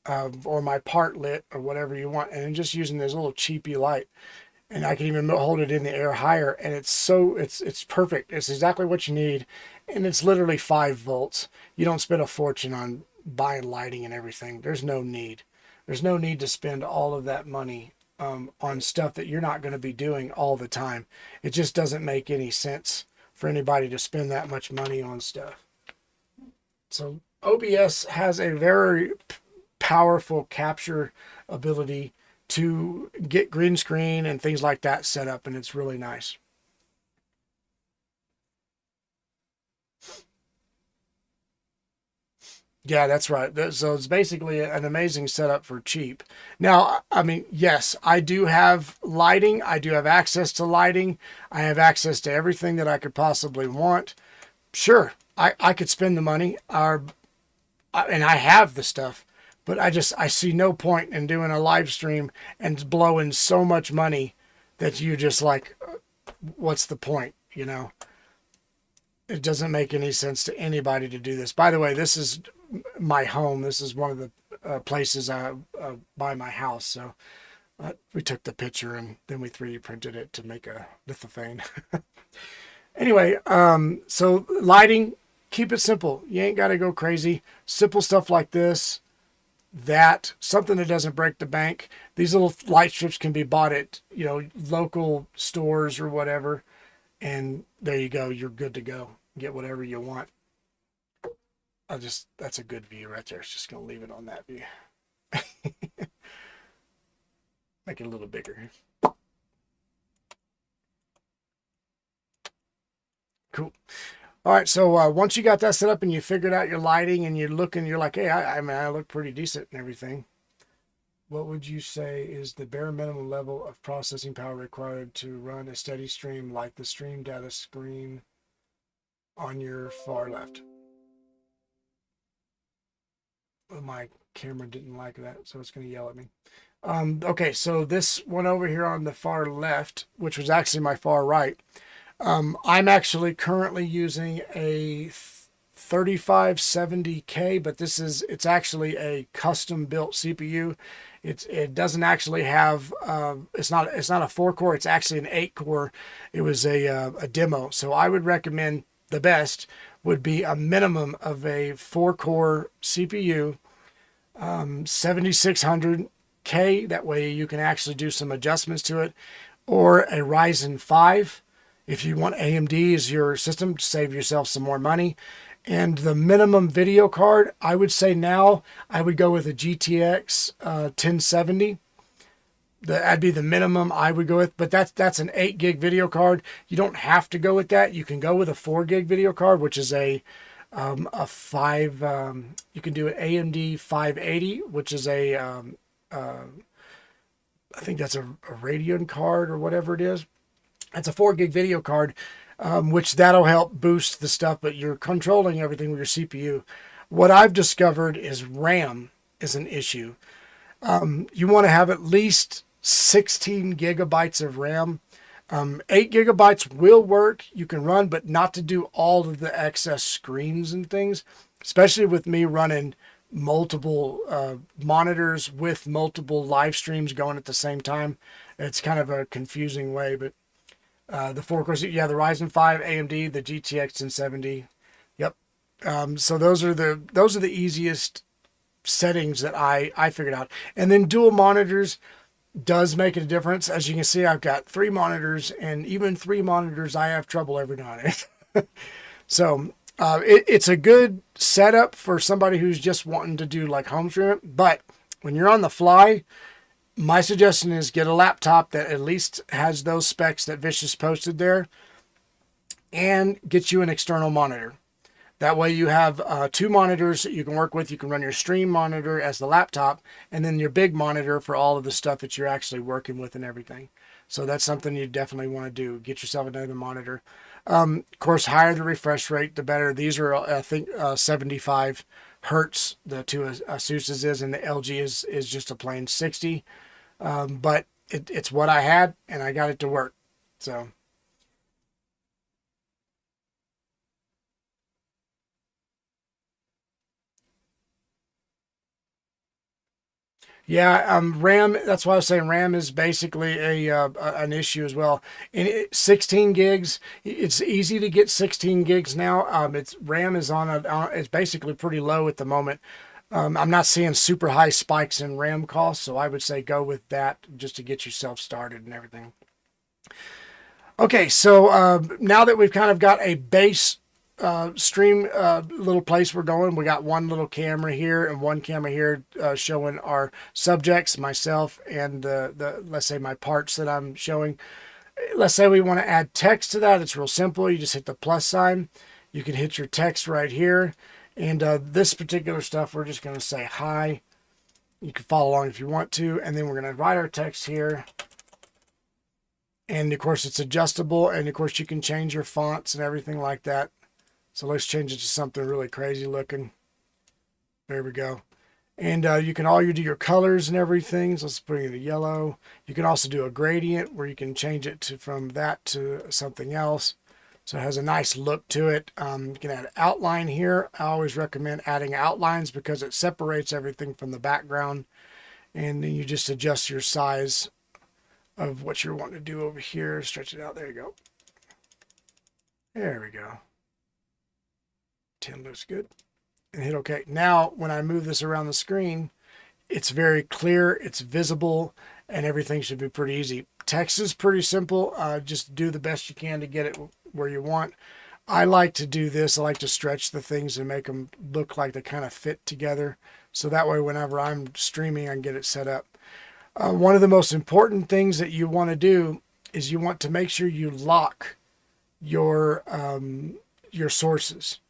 or my part lit, or whatever you want, and I'm just using this little cheapy light. And I can even hold it in the air higher, and it's perfect. It's exactly what you need, and it's literally 5 volts. You don't spend a fortune on buying lighting and everything. There's no need. There's no need to spend all of that money on stuff that you're not going to be doing all the time. It just doesn't make any sense for anybody to spend that much money on stuff. So OBS has a very powerful capture ability to get green screen and things like that set up, and it's really nice. Yeah, that's right. So it's basically an amazing setup for cheap. Now, I mean, yes, I do have lighting. I do have access to lighting. I have access to everything that I could possibly want. Sure, I could spend the money, and I have the stuff, but I see no point in doing a live stream and blowing so much money that you just like, what's the point, you know? It doesn't make any sense to anybody to do this. By the way, this is my home. This is one of the places I buy my house. So we took the picture and then we 3D printed it to make a lithophane. Anyway, so lighting, keep it simple. You ain't got to go crazy. Simple stuff like this, something that doesn't break the bank. These little light strips can be bought at, local stores or whatever. And there you go. You're good to go. Get whatever you want. That's a good view right there. It's just going to leave it on that view. Make it a little bigger. Cool. All right. So once you got that set up and you figured out your lighting and you're like, hey, I mean, I look pretty decent and everything. What would you say is the bare minimum level of processing power required to run a steady stream like the stream data screen on your far left? Well, my camera didn't like that, so it's going to yell at me. Okay, so this one over here on the far left, which was actually my far right, I'm actually currently using a 3570K, but it's actually a custom built CPU. It doesn't actually have, it's not a 4-core, it's actually an 8-core. It was a demo. So I would recommend the best would be a minimum of a 4-core CPU, 7600K. That way you can actually do some adjustments to it, or a Ryzen 5. If you want AMD as your system to save yourself some more money. And the minimum video card, I would say now, I would go with a GTX 1070. That'd be the minimum I would go with, but that's an 8 gig video card. You don't have to go with that. You can go with a 4 gig video card, which is a 5, you can do an AMD 580, which is I think that's a Radeon card or whatever it is. It's a 4 gig video card, which that'll help boost the stuff, but you're controlling everything with your CPU. What I've discovered is RAM is an issue. You want to have at least 16 gigabytes of RAM. 8 gigabytes will work. You can run, but not to do all of the excess screens and things, especially with me running multiple monitors with multiple live streams going at the same time. It's kind of a confusing way, but the 4 cores, yeah, the Ryzen 5, AMD, the GTX 1070. Yep. So those are the easiest settings that I figured out. And then dual monitors does make a difference. As you can see, I've got 3 monitors, and even 3 monitors, I have trouble every now and then. So it's a good setup for somebody who's just wanting to do like home stream. But when you're on the fly, my suggestion is get a laptop that at least has those specs that Vicious posted there, and get you an external monitor. That way you have 2 monitors that you can work with. You can run your stream monitor as the laptop, and then your big monitor for all of the stuff that you're actually working with and everything. So that's something you definitely want to do. Get yourself another monitor. Of course, higher the refresh rate, the better. These are, I think, 75 hertz. The 2 Asus's is, and the LG is just a plain 60. But it's what I had, and I got it to work. So. Yeah, RAM. That's why I was saying RAM is basically an issue as well. And 16 gigs. It's easy to get 16 gigs now. It's RAM is it's basically pretty low at the moment. I'm not seeing super high spikes in RAM costs, so I would say go with that just to get yourself started and everything. Okay, so now that we've kind of got a base stream little place we're going, we got one little camera here and one camera here showing our subjects, myself, and the let's say my parts that I'm showing. Let's say we want to add text to that. It's real simple. You just hit the plus sign. You can hit your text right here, and this particular stuff we're just going to say hi. You can follow along if you want to, and then we're going to write our text here. And of course it's adjustable, and of course you can change your fonts and everything like that. So let's change it to something really crazy looking. There we go. And you can do your colors and everything. So let's put it in yellow. You can also do a gradient where you can change it from that to something else. So it has a nice look to it. You can add outline here. I always recommend adding outlines because it separates everything from the background. And then you just adjust your size of what you're wanting to do over here. Stretch it out. There you go. There we go. 10 looks good. And hit OK. Now, when I move this around the screen, it's very clear, it's visible, and everything should be pretty easy. Text is pretty simple. Just do the best you can to get it where you want. I like to do this. I like to stretch the things and make them look like they kind of fit together. So that way, whenever I'm streaming, I can get it set up. One of the most important things that you want to do is you want to make sure you lock your sources.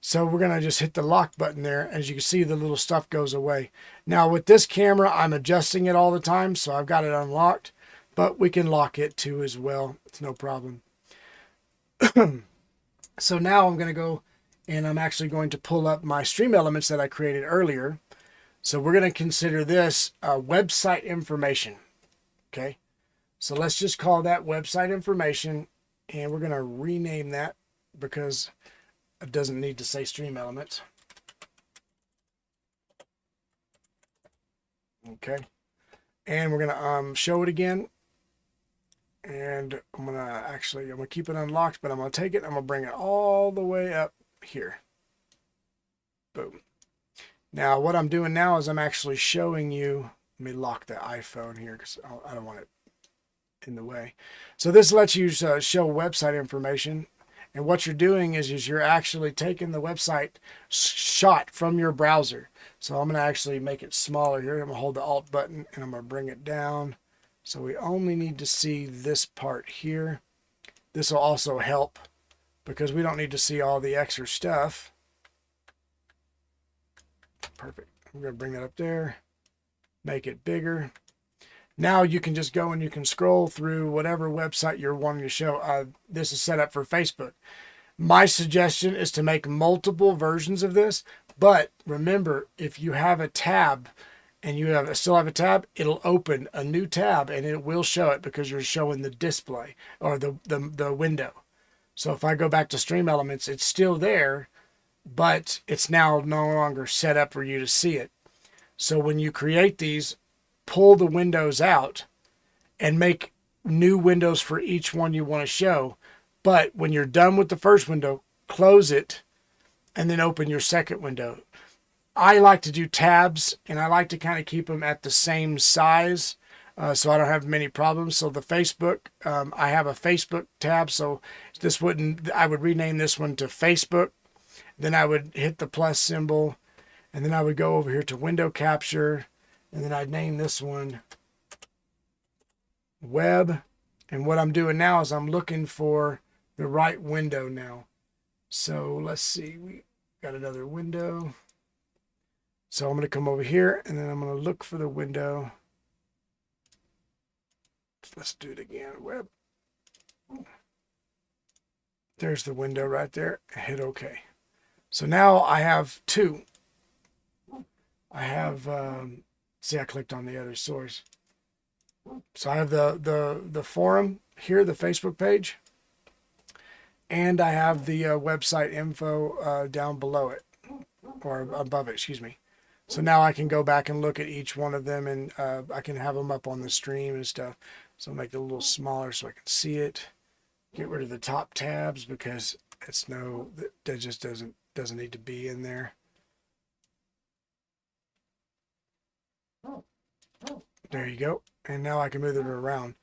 So we're going to just hit the lock button there. As you can see, the little stuff goes away. Now with this camera, I'm adjusting it all the time, so I've got it unlocked, but we can lock it too as well. It's no problem. So now I'm going to go and I'm actually going to pull up my stream elements that I created earlier. So we're going to consider this website information. Okay. So let's just call that website information, and we're going to rename that because it doesn't need to say stream elements. Okay. And we're going to show it again. And I'm going to keep it unlocked, but I'm going to take it. I'm going to bring it all the way up here. Boom. Now what I'm doing now is I'm actually showing you, let me lock the iPhone here because I don't want it in the way. So this lets you show website information. And what you're doing is you're actually taking the website shot from your browser. So I'm going to actually make it smaller here. I'm going to hold the Alt button and I'm going to bring it down. So we only need to see this part here. This will also help because we don't need to see all the extra stuff. Perfect. I'm going to bring that up there, make it bigger. Now you can just go and you can scroll through whatever website you're wanting to show. This is set up for Facebook. My suggestion is to make multiple versions of this, but remember, if you have a tab and you still have a tab, it'll open a new tab and it will show it because you're showing the display or the window. So if I go back to Stream Elements, it's still there, but it's now no longer set up for you to see it. So when you create these, pull the windows out and make new windows for each one you want to show. But when you're done with the first window, close it and then open your second window. I like to do tabs, and I like to kind of keep them at the same size so I don't have many problems. So the Facebook, I have a Facebook tab, so this wouldn't, I would rename this one to Facebook. Then I would hit the plus symbol, and then I would go over here to window capture, and then I'd name this one web. And what I'm doing now is I'm looking for the right window now. So let's see, we got another window. So I'm going to come over here and then I'm going to look for the window. Let's do it again. Web. There's the window right there. Hit OK. So now I have two. I have, see, I clicked on the other source. So I have the forum here, the Facebook page. And I have the website info down below it, or above it, excuse me. So now I can go back and look at each one of them, and I can have them up on the stream and stuff. So make it a little smaller so I can see it. Get rid of the top tabs because it's that just doesn't need to be in there. There you go. And now I can move it around.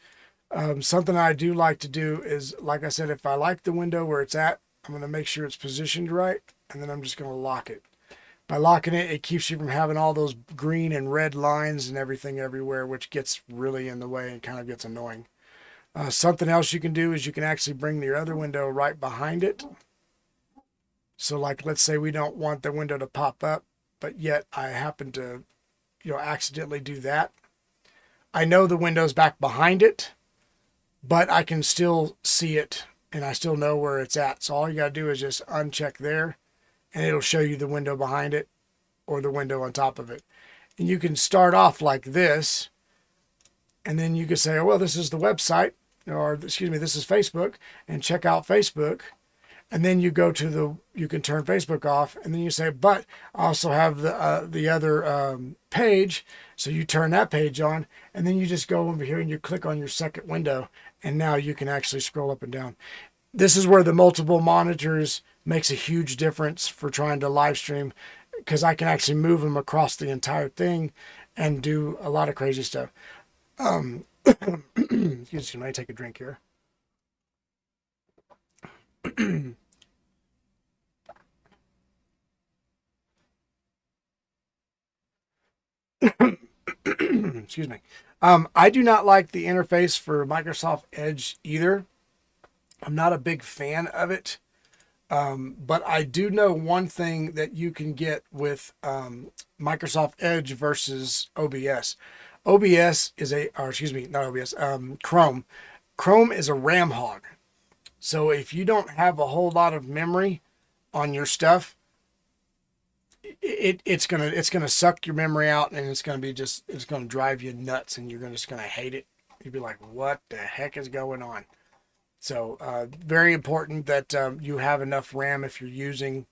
Something I do like to do is, like I said, if I like the window where it's at, I'm going to make sure it's positioned right, and then I'm just going to lock it. By locking it, it keeps you from having all those green and red lines and everything everywhere, which gets really in the way and kind of gets annoying. Something else you can do is you can actually bring your other window right behind it. So like, let's say we don't want the window to pop up, but yet I happen to, accidentally do that. I know the window's back behind it, but I can still see it and I still know where it's at. So all you got to do is just uncheck there, and it'll show you the window behind it or the window on top of it. And you can start off like this, and then you can say, oh, well, this is the website, or excuse me, this is Facebook, and check out Facebook. And then you go to you can turn Facebook off, and then you say, but I also have the other page. So you turn that page on, and then you just go over here and you click on your second window, and now you can actually scroll up and down. This is where the multiple monitors makes a huge difference for trying to live stream, because I can actually move them across the entire thing and do a lot of crazy stuff. Excuse me, I take a drink here. Excuse me. I do not like the interface for Microsoft Edge either. I'm not a big fan of it. But I do know one thing that you can get with Microsoft Edge versus OBS. OBS is not OBS, Chrome. Chrome is a RAM hog. So if you don't have a whole lot of memory on your stuff, it's gonna suck your memory out, and it's gonna drive you nuts, and you're just gonna hate it. You'd be like, what the heck is going on? So very important that you have enough RAM if you're using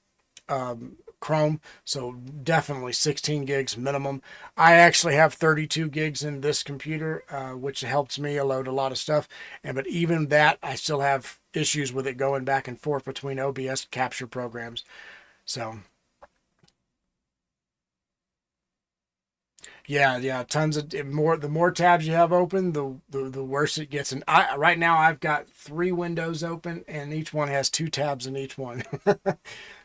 Chrome. So definitely 16 gigs minimum. I actually have 32 gigs in this computer, which helps me load a lot of stuff. But even that, I still have issues with it going back and forth between OBS capture programs. So yeah, tons of more. The more tabs you have open, the worse it gets. And right now I've got 3 windows open, and each one has 2 tabs in each one.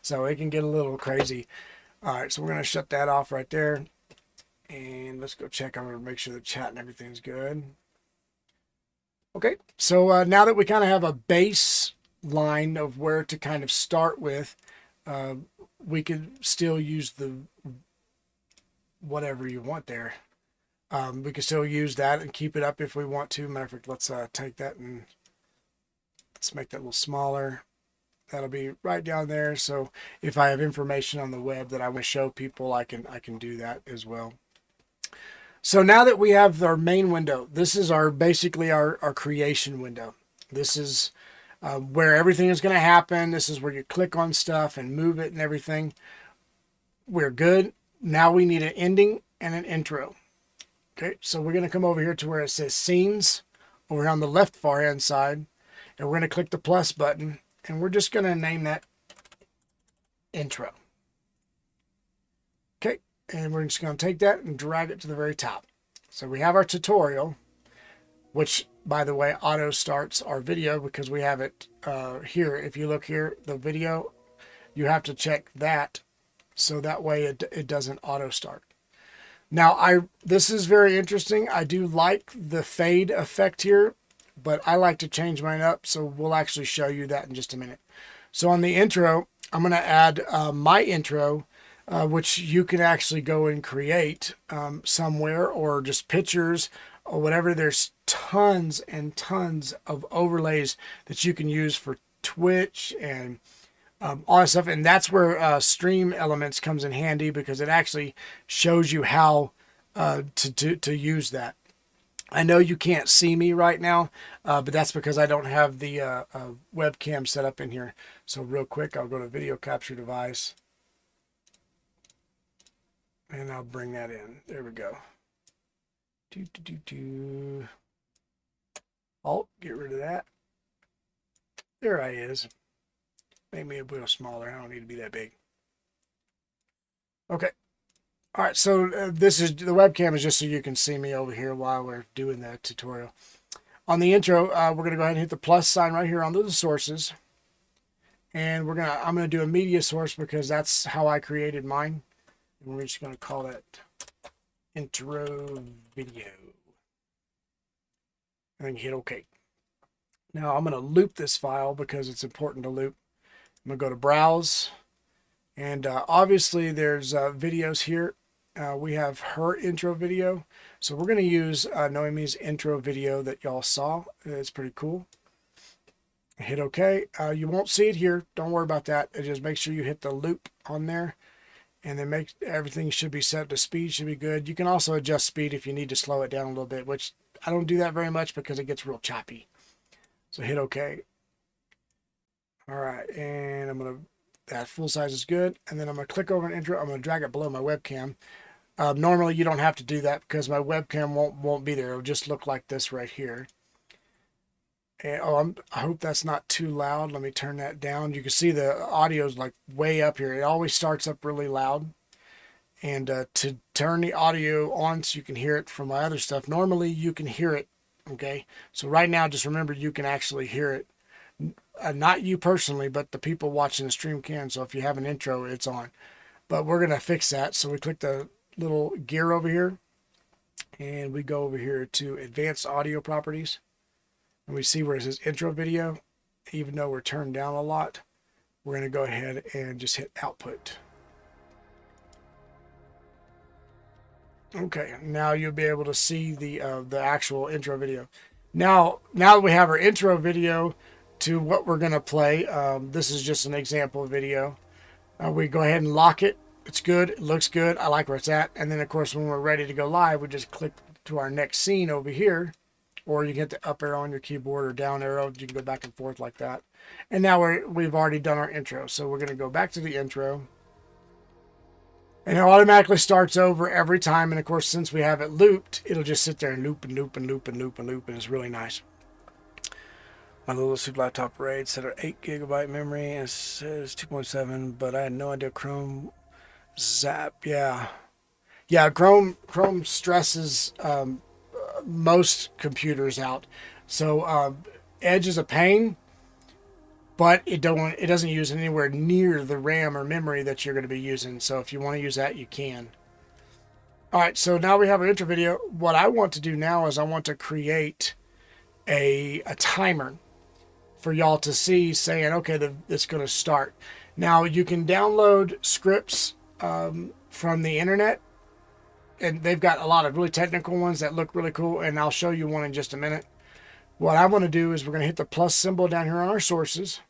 So it can get a little crazy. All right, so we're gonna shut that off right there, and let's go check. I'm gonna make sure the chat and everything's good. Okay, so now that we kind of have a baseline of where to kind of start with, we could still use the whatever you want there. We can still use that and keep it up if we want to. Matter of fact, let's take that and let's make that a little smaller. That'll be right down there. So if I have information on the web that I want to show people, I can do that as well. So now that we have our main window, this is basically our creation window. This is where everything is going to happen. This is where you click on stuff and move it and everything. We're good. Now we need an ending and an intro. Okay, so we're going to come over here to where it says scenes over here on the left far hand side. And we're going to click the plus button. And we're just going to name that intro. Okay, and we're just going to take that and drag it to the very top. So we have our tutorial, which, by the way, auto starts our video because we have it here. If you look here, the video, you have to check that so that way it doesn't auto start. Now, this is very interesting. I do like the fade effect here, but I like to change mine up, so we'll actually show you that in just a minute. So on the intro, I'm going to add my intro, which you can actually go and create somewhere, or just pictures or whatever. There's tons and tons of overlays that you can use for Twitch and all that stuff. And that's where Stream Elements comes in handy, because it actually shows you how to use that. I know you can't see me right now, but that's because I don't have the webcam set up in here. So real quick, I'll go to video capture device. And I'll bring that in. There we go. Alt, get rid of that. There I is. Make me a little smaller. I don't need to be that big. Okay. All right. So this is the webcam is just so you can see me over here while we're doing the tutorial. On the intro, we're going to go ahead and hit the plus sign right here under the sources. And I'm going to do a media source because that's how I created mine. And we're just going to call it intro video. And then hit OK. Now I'm going to loop this file because it's important to loop. I'm going to go to browse. And obviously there's videos here. We have her intro video. So we're going to use Noemi's intro video that y'all saw. It's pretty cool. Hit OK. You won't see it here. Don't worry about that. Just make sure you hit the loop on there. And then everything should be set to speed, should be good. You can also adjust speed if you need to slow it down a little bit, which I don't do that very much because it gets real choppy. So hit OK. All right, and that full size is good. And then I'm going to click over an intro. I'm going to drag it below my webcam. Normally you don't have to do that because my webcam won't be there. It'll just look like this right here. And I hope that's not too loud. Let me turn that down. You can see the audio is like way up here. It always starts up really loud. And to turn the audio on so you can hear it from my other stuff, normally you can hear it. Okay. So right now, just remember you can actually hear it. Not you personally, but the people watching the stream can. So if you have an intro, it's on. But we're going to fix that. So we click the little gear over here. And we go over here to advanced audio properties. And we see where it says intro video. Even though we're turned down a lot, we're going to go ahead and just hit output. Okay, now you'll be able to see the actual intro video. Now that we have our intro video to what we're going to play, this is just an example video. We go ahead and lock it. It's good. It looks good. I like where it's at. And then, of course, when we're ready to go live, we just click to our next scene over here. Or you can hit the up arrow on your keyboard or down arrow. You can go back and forth like that. And now we've already done our intro. So we're going to go back to the intro. And it automatically starts over every time. And of course, since we have it looped, it'll just sit there and loop and loop and loop and loop and loop. And it's really nice. My little super laptop RAID set at 8 GB memory. And it says 2.7, but I had no idea Chrome zap. Yeah. Yeah, Chrome stresses most computers out. So Edge is a pain, but it doesn't use anywhere near the RAM or memory that you're going to be using. So if you want to use that, you can. All right, so now we have an intro video. What I want to do now is I want to create a timer for y'all to see, saying, okay, it's going to start. Now you can download scripts from the internet. And they've got a lot of really technical ones that look really cool. And I'll show you one in just a minute. What I want to do is we're going to hit the plus symbol down here on our sources.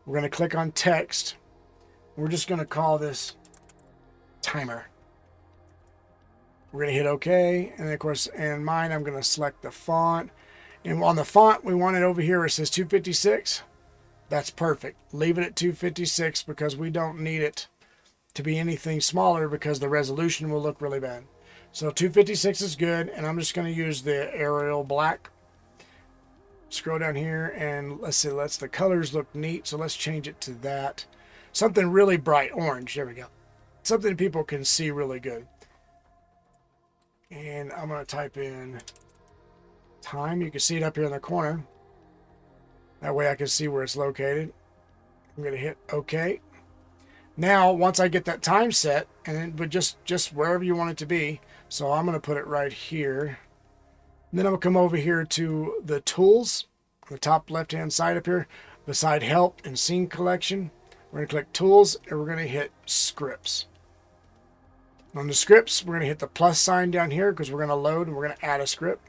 We're going to click on text. We're just going to call this timer. We're going to hit OK. And then, of course, in mine, I'm going to select the font. And on the font, we want it over here where it says 256. That's perfect. Leave it at 256 because we don't need it to be anything smaller because the resolution will look really bad. So 256 is good. And I'm just going to use the Arial black. Scroll down here and let's see, let's the colors look neat. So let's change it to that. Something really bright orange. There we go. Something people can see really good. And I'm going to type in time. You can see it up here in the corner. That way I can see where it's located. I'm going to hit OK. Now, once I get that time set, and but just wherever you want it to be. So I'm going to put it right here. And then I'm going to come over here to the tools, on the top left-hand side up here, beside help and scene collection. We're going to click tools and we're going to hit scripts. On the scripts, we're going to hit the plus sign down here because we're going to load and we're going to add a script.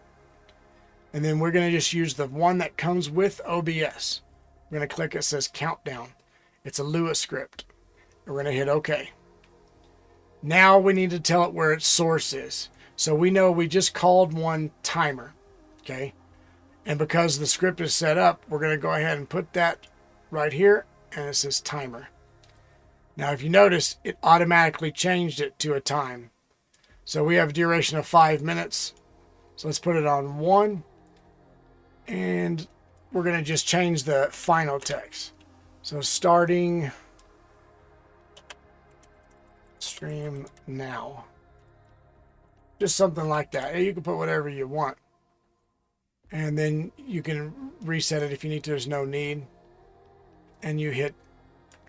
And then we're going to just use the one that comes with OBS. We're going to click, it says countdown. It's a Lua script. We're going to hit OK. Now we need to tell it where its source is. So we know we just called one timer, okay? And because the script is set up, we're going to go ahead and put that right here, and it says timer. Now, if you notice, it automatically changed it to a time. So we have a duration of 5 minutes. So let's put it on 1, and we're going to just change the final text. So starting stream now. Just something like that. You can put whatever you want. And then you can reset it if you need to. There's no need. And you hit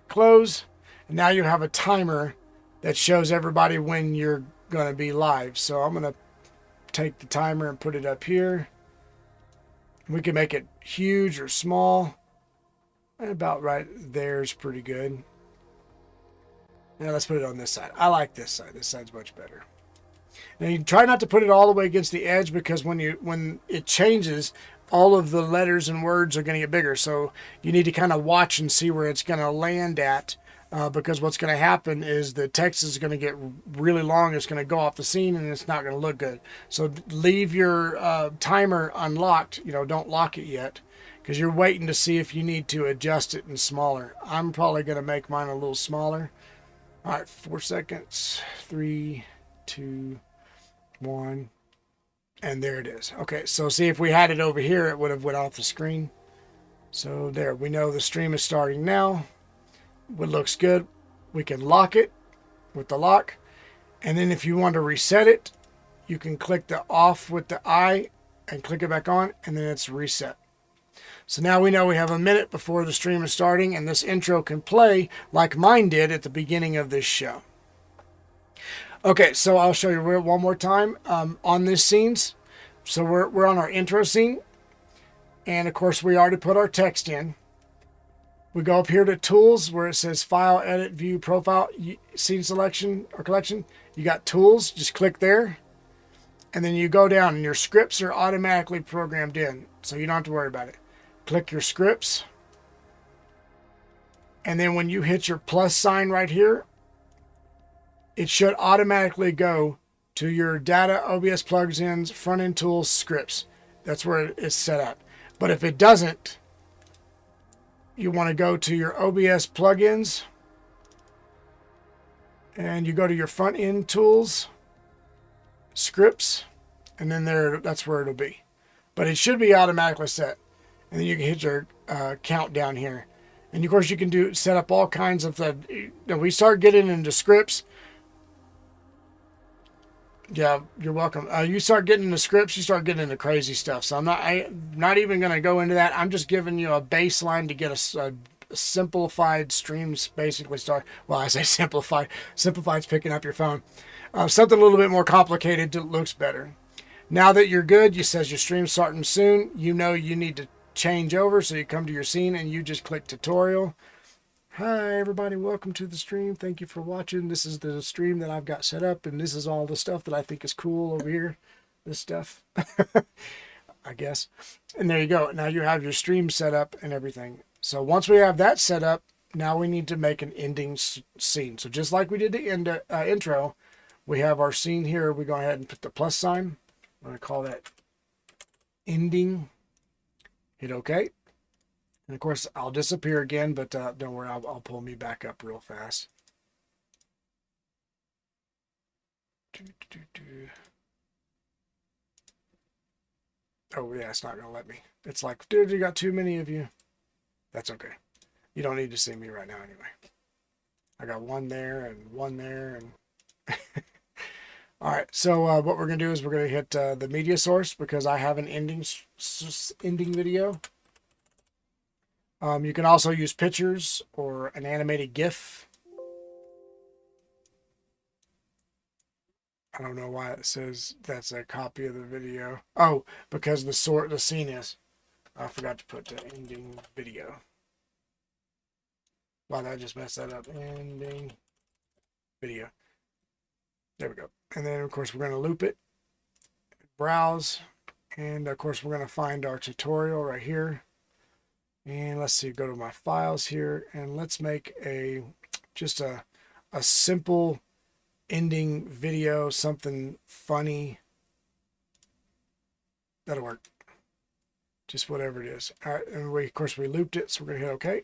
close. And now you have a timer that shows everybody when you're going to be live. So I'm going to take the timer and put it up here. We can make it huge or small. About right there is pretty good. Now let's put it on this side. I like this side. This side's much better. Now you try not to put it all the way against the edge because when it changes, all of the letters and words are going to get bigger. So you need to kind of watch and see where it's going to land at because what's going to happen is the text is going to get really long. It's going to go off the scene and it's not going to look good. So leave your timer unlocked. You know, don't lock it yet because you're waiting to see if you need to adjust it and smaller. I'm probably going to make mine a little smaller. All right, 4 seconds, 3, 2, 1, and there it is. Okay, so see if we had it over here, it would have went off the screen. So there, we know the stream is starting now. It looks good. We can lock it with the lock. And then if you want to reset it, you can click the off with the eye and click it back on, and then it's reset. So now we know we have a minute before the stream is starting, and this intro can play like mine did at the beginning of this show. Okay, so I'll show you one more time on these scenes. So we're on our intro scene, and of course we already put our text in. We go up here to tools where it says file, edit, view, profile, scene selection or collection. You got tools, just click there, and then you go down and your scripts are automatically programmed in, so you don't have to worry about it. Click your scripts, and then when you hit your plus sign right here, it should automatically go to your data, OBS plugins, front-end tools, scripts. That's where it's set up. But if it doesn't, you want to go to your OBS plugins, and you go to your front-end tools, scripts, and then that's where it'll be. But it should be automatically set. And then you can hit your count down here. And of course you can set up all kinds of we start getting into scripts. Yeah, you're welcome. You start getting into scripts, you start getting into crazy stuff. So I'm not even going to go into that. I'm just giving you a baseline to get a simplified streams basically start. Well, I say simplified. Simplified's picking up your phone. Something a little bit more complicated that looks better. Now that you're good, it says your stream's starting soon. You know you need to change over, so you come to your scene and you just click tutorial. Hi everybody, welcome to the stream. Thank you for watching. This is the stream that I've got set up, and this is all the stuff that I think is cool over here. This stuff, I guess. And there you go. Now you have your stream set up and everything. So once we have that set up, now we need to make an ending scene. So just like we did the intro, we have our scene here. We go ahead and put the plus sign. I'm going to call that ending. Hit OK. And of course, I'll disappear again, but don't worry, I'll pull me back up real fast. Oh, yeah, it's not going to let me. It's like, dude, you got too many of you. That's okay. You don't need to see me right now anyway. I got one there and one there. And all right, so what we're going to do is we're going to hit the media source because I have an ending video. You can also use pictures or an animated GIF. I don't know why it says that's a copy of the video. Oh, because the scene is. I forgot to put the ending video. Wow, I just messed that up. Ending video. There we go. And then, of course, we're going to loop it. Browse. And, of course, we're going to find our tutorial right here. And let's see, go to my files here. And let's make just a simple ending video, something funny. That'll work. Just whatever it is. All right, and of course we looped it, so we're gonna hit OK.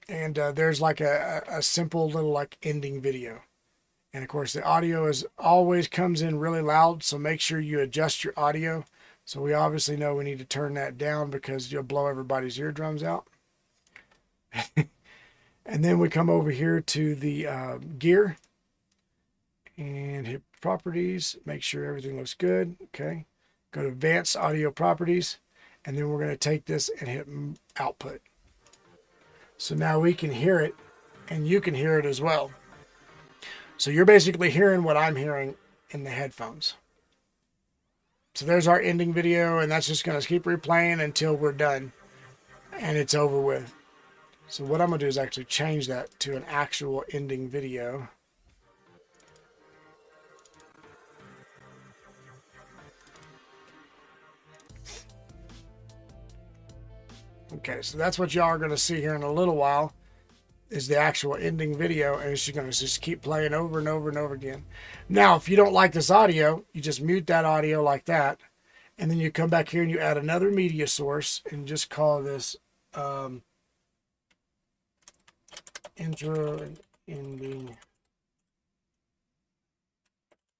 And there's like a simple little like ending video. And of course the audio always comes in really loud, so make sure you adjust your audio. So we obviously know we need to turn that down because you'll blow everybody's eardrums out. And then we come over here to the gear and hit properties, make sure everything looks good. Okay. Go to advanced audio properties, and then we're going to take this and hit output. So now we can hear it and you can hear it as well. So you're basically hearing what I'm hearing in the headphones. So there's our ending video, and that's just going to keep replaying until we're done and it's over with. So what I'm going to do is actually change that to an actual ending video. Okay, so that's what y'all are going to see here in a little while is the actual ending video, and it's going to just keep playing over and over and over again. Now, if you don't like this audio, you just mute that audio like that, and then you come back here and you add another media source and just call this intro and ending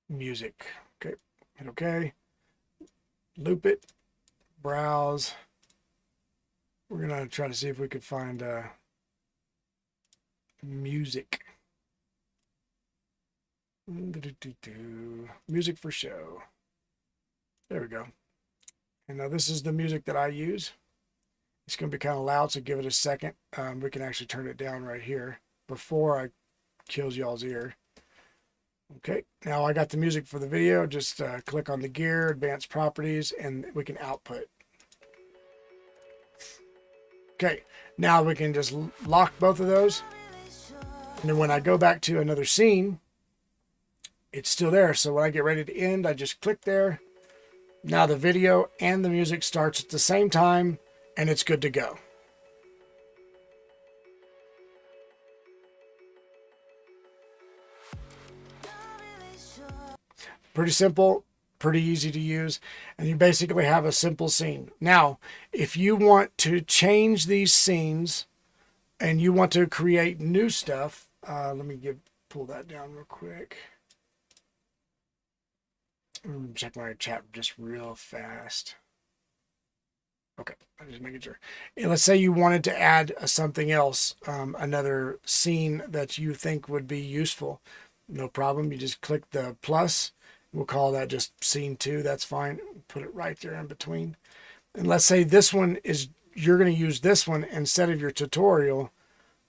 music. Okay, hit OK. Loop it, browse. We're going to try to see if we could find music. Music for show. There we go. And now this is the music that I use. It's going to be kind of loud, so give it a second. We can actually turn it down right here before I kills y'all's ear. Okay, now I got the music for the video. Just click on the gear, advanced properties, and we can output. Okay, now we can just lock both of those. And then when I go back to another scene, it's still there. So when I get ready to end, I just click there. Now the video and the music starts at the same time, and it's good to go. Pretty simple, pretty easy to use, and you basically have a simple scene. Now, if you want to change these scenes and you want to create new stuff, let me pull that down real quick. Check my chat just real fast. Okay, I'm just making sure. And let's say you wanted to add something else, another scene that you think would be useful. No problem. You just click the plus. We'll call that just scene 2. That's fine. Put it right there in between. And let's say this one is, you're going to use this one instead of your tutorial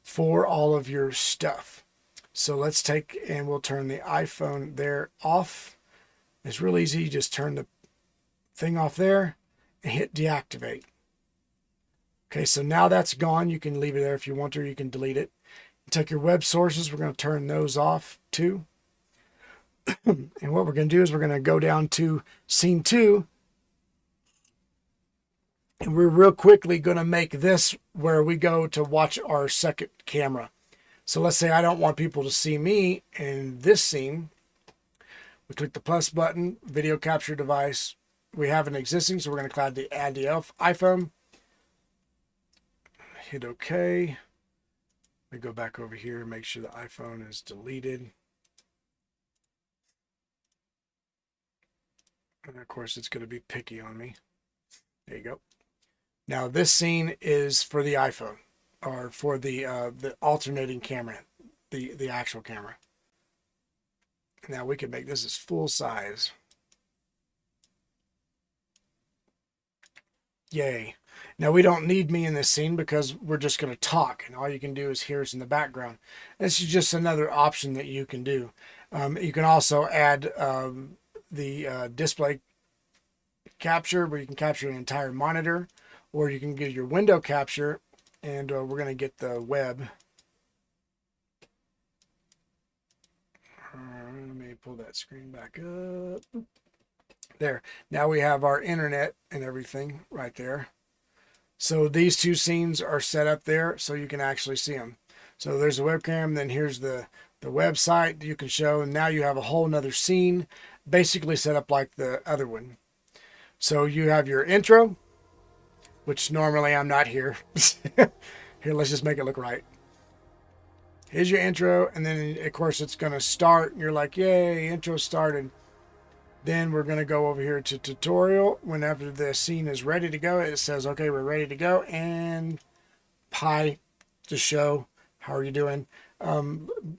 for all of your stuff. So let's take and we'll turn the iPhone there off. It's real easy. You just turn the thing off there and hit deactivate. Okay, so now that's gone. You can leave it there if you want to, or you can delete it. Take your web sources. We're going to turn those off too. And what we're going to do is we're going to go down to scene 2. And we're real quickly going to make this where we go to watch our second camera. So let's say I don't want people to see me in this scene. We click the plus button, video capture device. We have an existing, so we're going to add the iPhone. Hit OK. We go back over here and make sure the iPhone is deleted. And of course, it's going to be picky on me. There you go. Now this scene is for the iPhone, or for the alternating camera, the actual camera. Now we can make this as full size. Yay. Now we don't need me in this scene because we're just going to talk, and all you can do is hear us in the background. This is just another option that you can do. You can also add the display capture, where you can capture an entire monitor, or you can get your window capture, and we're going to get the web. Let me pull that screen back up. There. Now we have our internet and everything right there. So these two scenes are set up there so you can actually see them. So there's a webcam, then here's the website you can show, and now you have a whole nother scene basically set up like the other one. So you have your intro, which normally I'm not here. Here, let's just make it look right. Here's your intro, and then of course it's going to start, and you're like, yay, intro started. Then we're going to go over here to tutorial. Whenever the scene is ready to go, it says, okay, we're ready to go. And hi to show, how are you doing?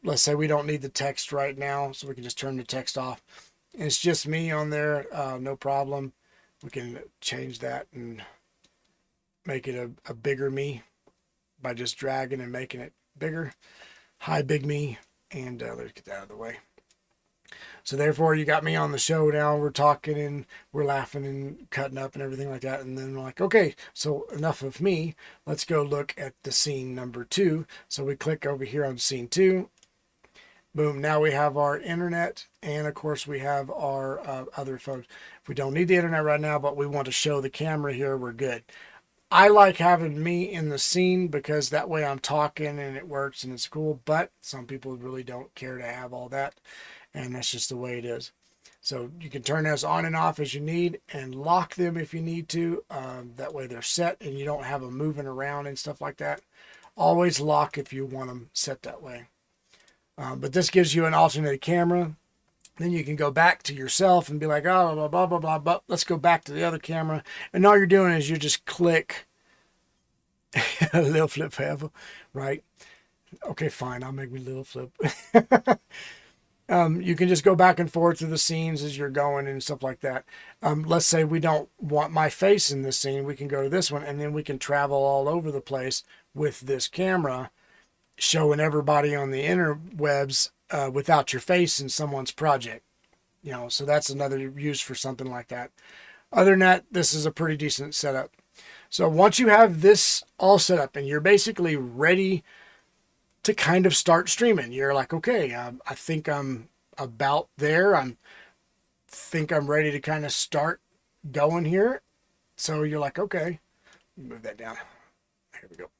Let's say we don't need the text right now, so we can just turn the text off. And it's just me on there, no problem. We can change that and make it a bigger me by just dragging and making it bigger. Hi, big me. And let's get that out of the way. So therefore, you got me on the show now. We're talking and we're laughing and cutting up and everything like that. And then we're like, okay, so enough of me. Let's go look at the scene number 2. So we click over here on scene 2. Boom. Now we have our internet. And of course, we have our other phones. If we don't need the internet right now, but we want to show the camera here, we're good. I like having me in the scene because that way I'm talking and it works and it's cool. But some people really don't care to have all that. And that's just the way it is. So you can turn those on and off as you need and lock them if you need to. That way they're set and you don't have them moving around and stuff like that. Always lock if you want them set that way. But this gives you an alternative camera. Then you can go back to yourself and be like, oh, blah, blah, blah, blah, blah. Let's go back to the other camera. And all you're doing is you just click a little flip forever, right? Okay, fine. I'll make me a little flip. You can just go back and forth to the scenes as you're going and stuff like that. Let's say we don't want my face in this scene. We can go to this one, and then we can travel all over the place with this camera, showing everybody on the interwebs without your face in someone's project. You know, so that's another use for something like that. Other than that, this is a pretty decent setup. So once you have this all set up and you're basically ready to kind of start streaming, you're like, okay, I think I'm about there. think I'm ready to kind of start going here. So you're like, okay, move that down. Here we go.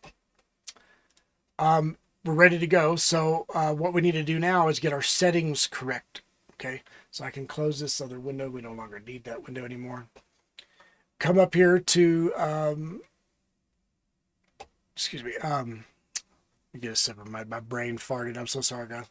We're ready to go. So what we need to do now is get our settings correct. Okay, so I can close this other window. We no longer need that window anymore. Come up here to, excuse me, let me get a sip of my brain farted. I'm so sorry, guys.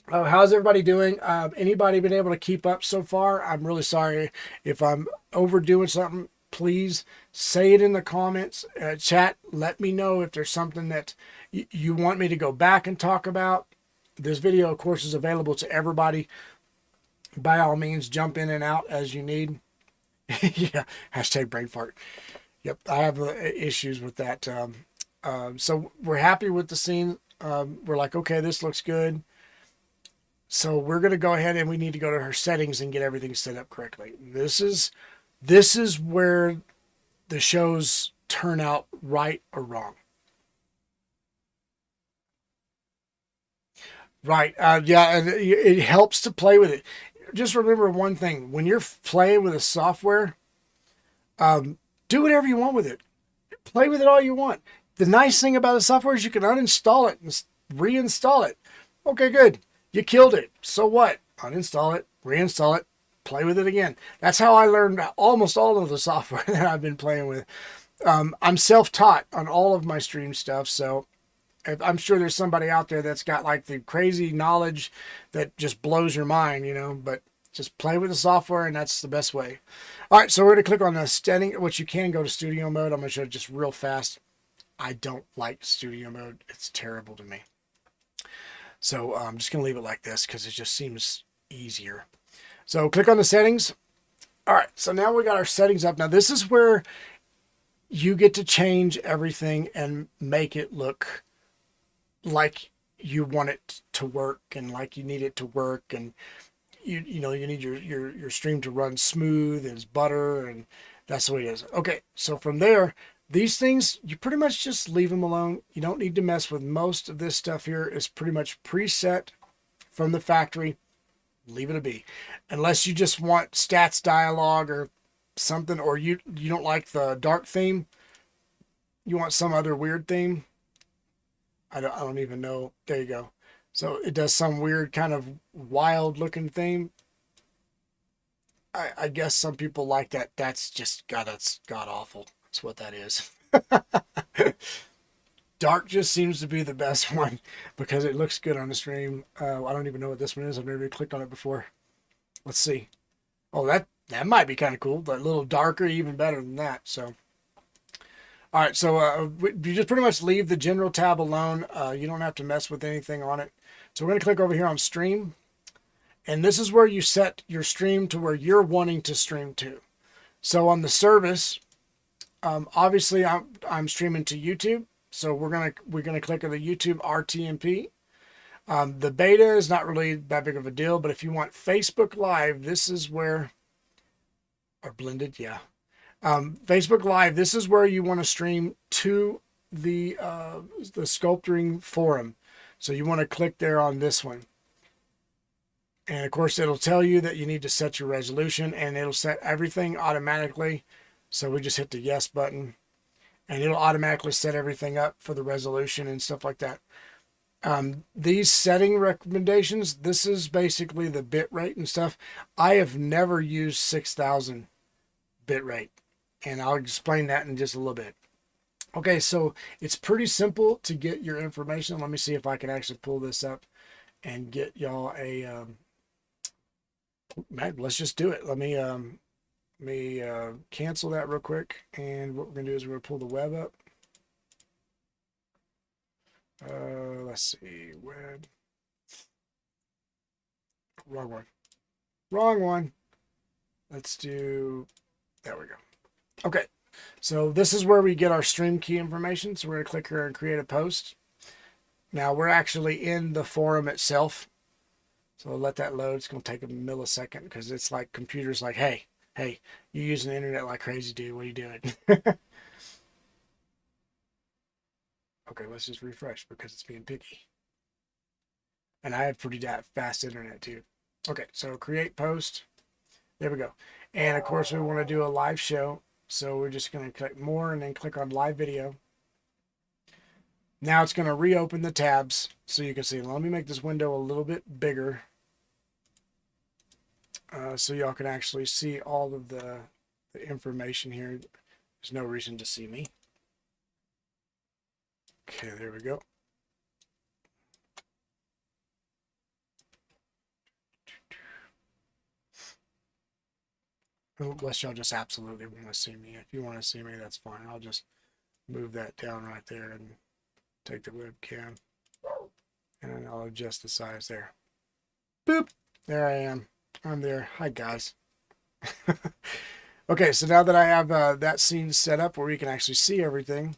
How's everybody doing? Anybody been able to keep up so far? I'm really sorry if I'm overdoing something. Please say it in the comments, chat. Let me know if there's something that you want me to go back and talk about. This video, of course, is available to everybody. By all means, jump in and out as you need. Yeah, hashtag brain fart. Yep, I have issues with that. So we're happy with the scene. We're like, okay, this looks good. So we're going to go ahead and we need to go to her settings and get everything set up correctly. This is where the shows turn out right or wrong. Right. Yeah, and it helps to play with it. Just remember one thing. When you're playing with a software, do whatever you want with it. Play with it all you want. the nice thing about the software is you can uninstall it and reinstall it. Okay, good. You killed it. So what? Uninstall it, reinstall it, play with it again. That's how I learned almost all of the software that I've been playing with. I'm self-taught on all of my stream stuff, so I'm sure there's somebody out there that's got like the crazy knowledge that just blows your mind, you know, but just play with the software and that's the best way. All right, so we're going to click on the setting, which you can go to studio mode. I'm going to show it just real fast. I don't like studio mode. It's terrible to me. So I'm just going to leave it like this because it just seems easier. So click on the settings. All right, so now we got our settings up. Now this is where you get to change everything and make it look like you want it to work and like you need it to work, and you know you need your stream to run smooth as butter, and that's the way it is. Okay, so from there, these things you pretty much just leave them alone. You don't need to mess with most of this stuff. Here is pretty much preset from the factory. Leave it be, unless you just want stats dialogue or something, or you don't like the dark theme, you want some other weird theme. I don't even know. There you go. So it does some weird kind of wild looking theme. I guess some people like that. That's just that's god awful. That's what that is. Dark just seems to be the best one because it looks good on the stream. I don't even know what this one is. I've never clicked on it before. Let's see. Oh, that might be kind of cool. But a little darker, even better than that. So, all right. So you just pretty much leave the general tab alone. You don't have to mess with anything on it. So we're going to click over here on stream. And this is where you set your stream to where you're wanting to stream to. So on the service, obviously I'm streaming to YouTube. So we're gonna click on the YouTube RTMP. The beta is not really that big of a deal, but if you want Facebook Live, this is where, or blended, yeah. Facebook Live, this is where you want to stream to the Sculpting Forum. So you want to click there on this one. And of course, it'll tell you that you need to set your resolution, and it'll set everything automatically. So we just hit the yes button, and it'll automatically set everything up for the resolution and stuff like that. These setting recommendations, this is basically the bit rate and stuff. I have never used 6,000 bit rate, and I'll explain that in just a little bit. Okay, so it's pretty simple to get your information. Let me see if I can actually pull this up and get y'all a, let's just do it. Let me cancel that real quick. And what we're going to do is we're going to pull the web up. Let's see, web. Wrong one. Wrong one. Let's do, there we go. Okay, so this is where we get our stream key information. So we're going to click here and create a post. Now we're actually in the forum itself. So I'll let that load. It's going to take a millisecond because it's like computers like, hey, you using the internet like crazy, dude. What are you doing? Okay, let's just refresh because it's being picky. And I have pretty fast internet too. Okay, so create post. There we go. And of course we want to do a live show. So we're just going to click more and then click on live video. Now it's going to reopen the tabs so you can see. Let me make this window a little bit bigger so y'all can actually see all of the information here. There's no reason to see me. Okay, there we go. Unless y'all just absolutely want to see me. If you want to see me, that's fine. I'll just move that down right there and take the webcam. And then I'll adjust the size there. Boop! There I am. I'm there. Hi, guys. Okay, so now that I have that scene set up where we can actually see everything,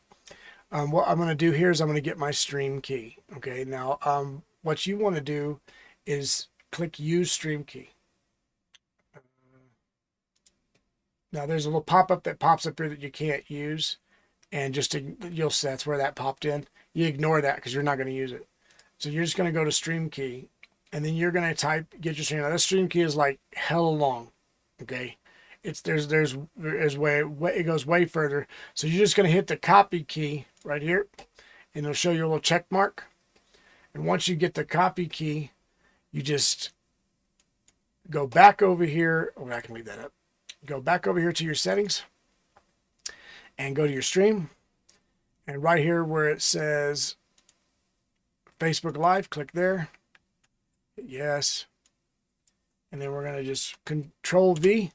what I'm going to do here is I'm going to get my stream key. Okay, now what you want to do is click Use Stream Key. Now there's a little pop-up that pops up here that you can't use, and you'll see that's where that popped in. You ignore that because you're not going to use it. So you're just going to go to Stream Key, and then you're going to get your stream. Now this stream key is like hella long, okay? there's it goes way further. So you're just going to hit the copy key right here, and it'll show you a little check mark. And once you get the copy key, you just go back over here. Oh, I can leave that up. Go back over here to your settings and go to your stream. And right here where it says Facebook Live, click there. Hit yes. And then we're going to just Control V,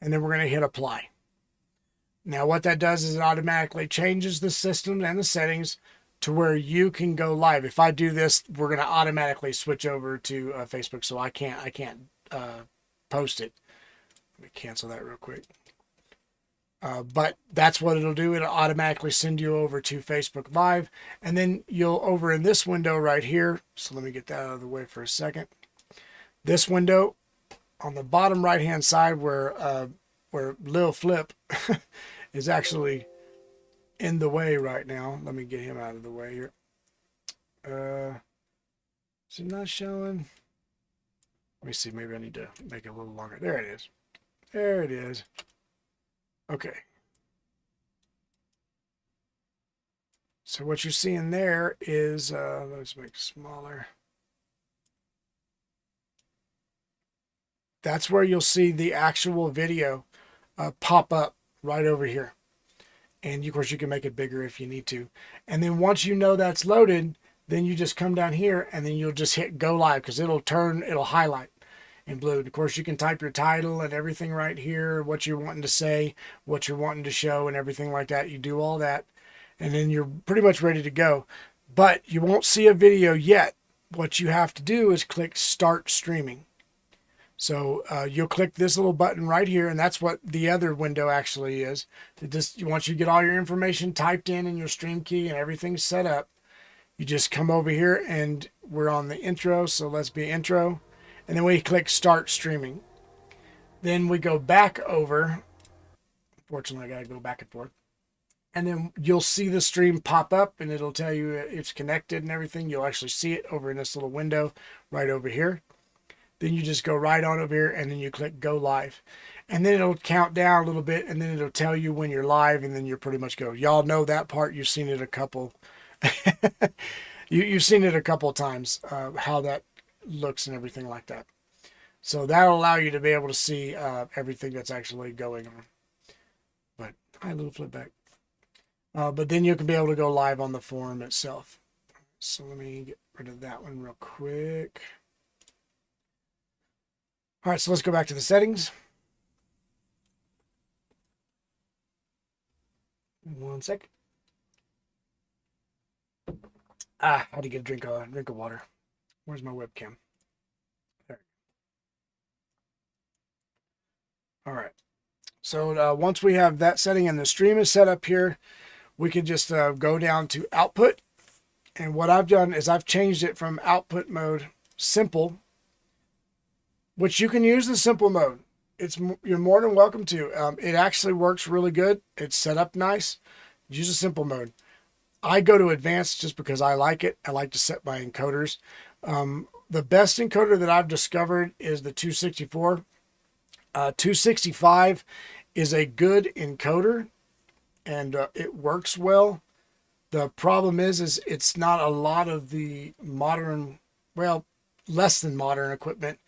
and then we're going to hit apply. Now what that does is it automatically changes the system and the settings to where you can go live. If I do this, we're going to automatically switch over to Facebook, so I can't post it. Let me cancel that real quick. But that's what it'll do. It'll automatically send you over to Facebook Live, and then you'll over in this window right here. So let me get that out of the way for a second. This window on the bottom right hand side where Lil Flip is actually in the way right now. Let me get him out of the way here. Is it not showing? Let me see. Maybe I need to make it a little longer. There it is. There it is. Okay. So what you're seeing there is, let's make it smaller. That's where you'll see the actual video pop up right over here. And of course you can make it bigger if you need to. And then once you know that's loaded, then you just come down here and then you'll just hit go live, because it'll highlight in blue. Of course you can type your title and everything right here, what you're wanting to say, what you're wanting to show and everything like that. You do all that and then you're pretty much ready to go. But you won't see a video yet. What you have to do is click start streaming. So you'll click this little button right here, and that's what the other window actually is. Once you get all your information typed in your stream key and everything's set up, you just come over here, and we're on the intro, so let's be intro. And then we click start streaming. Then we go back over. Unfortunately, I got to go back and forth. And then you'll see the stream pop up, and it'll tell you it's connected and everything. You'll actually see it over in this little window right over here. Then you just go right on over here and then you click go live. And then it'll count down a little bit and then it'll tell you when you're live, and then you're pretty much go. Y'all know that part. You've seen it a couple. You've seen it a couple times, how that looks and everything like that. So that'll allow you to be able to see everything that's actually going on. But hi, little flip back. But then you can be able to go live on the forum itself. So let me get rid of that one real quick. All right, so let's go back to the settings. One sec. I had to get a drink of water. Where's my webcam? There. All right. So once we have that setting and the stream is set up here, we can just go down to output. And what I've done is I've changed it from output mode simple, which you can use the simple mode. You're more than welcome to. It actually works really good. It's set up nice. Use a simple mode. I go to advanced just because I like it. I like to set my encoders. The best encoder that I've discovered is the 264. 265 is a good encoder, and it works well. The problem is it's not a lot of the modern, well, less than modern equipment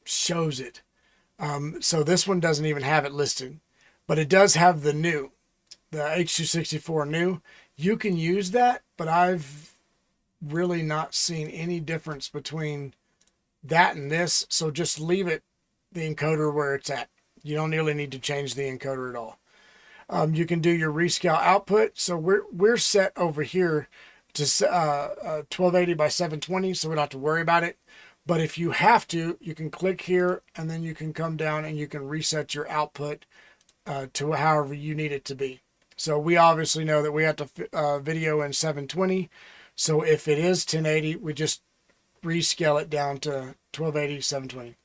shows it. So this one doesn't even have it listed, but it does have the new, the H264 new. You can use that, but I've really not seen any difference between that and this. So just leave it, the encoder, where it's at. You don't really need to change the encoder at all. You can do your rescale output. So we're set over here to 1280 by 720, so we don't have to worry about it. But if you have to, you can click here and then you can come down and you can reset your output to however you need it to be. So we obviously know that we have to video in 720. So if it is 1080, we just rescale it down to 1280, 720.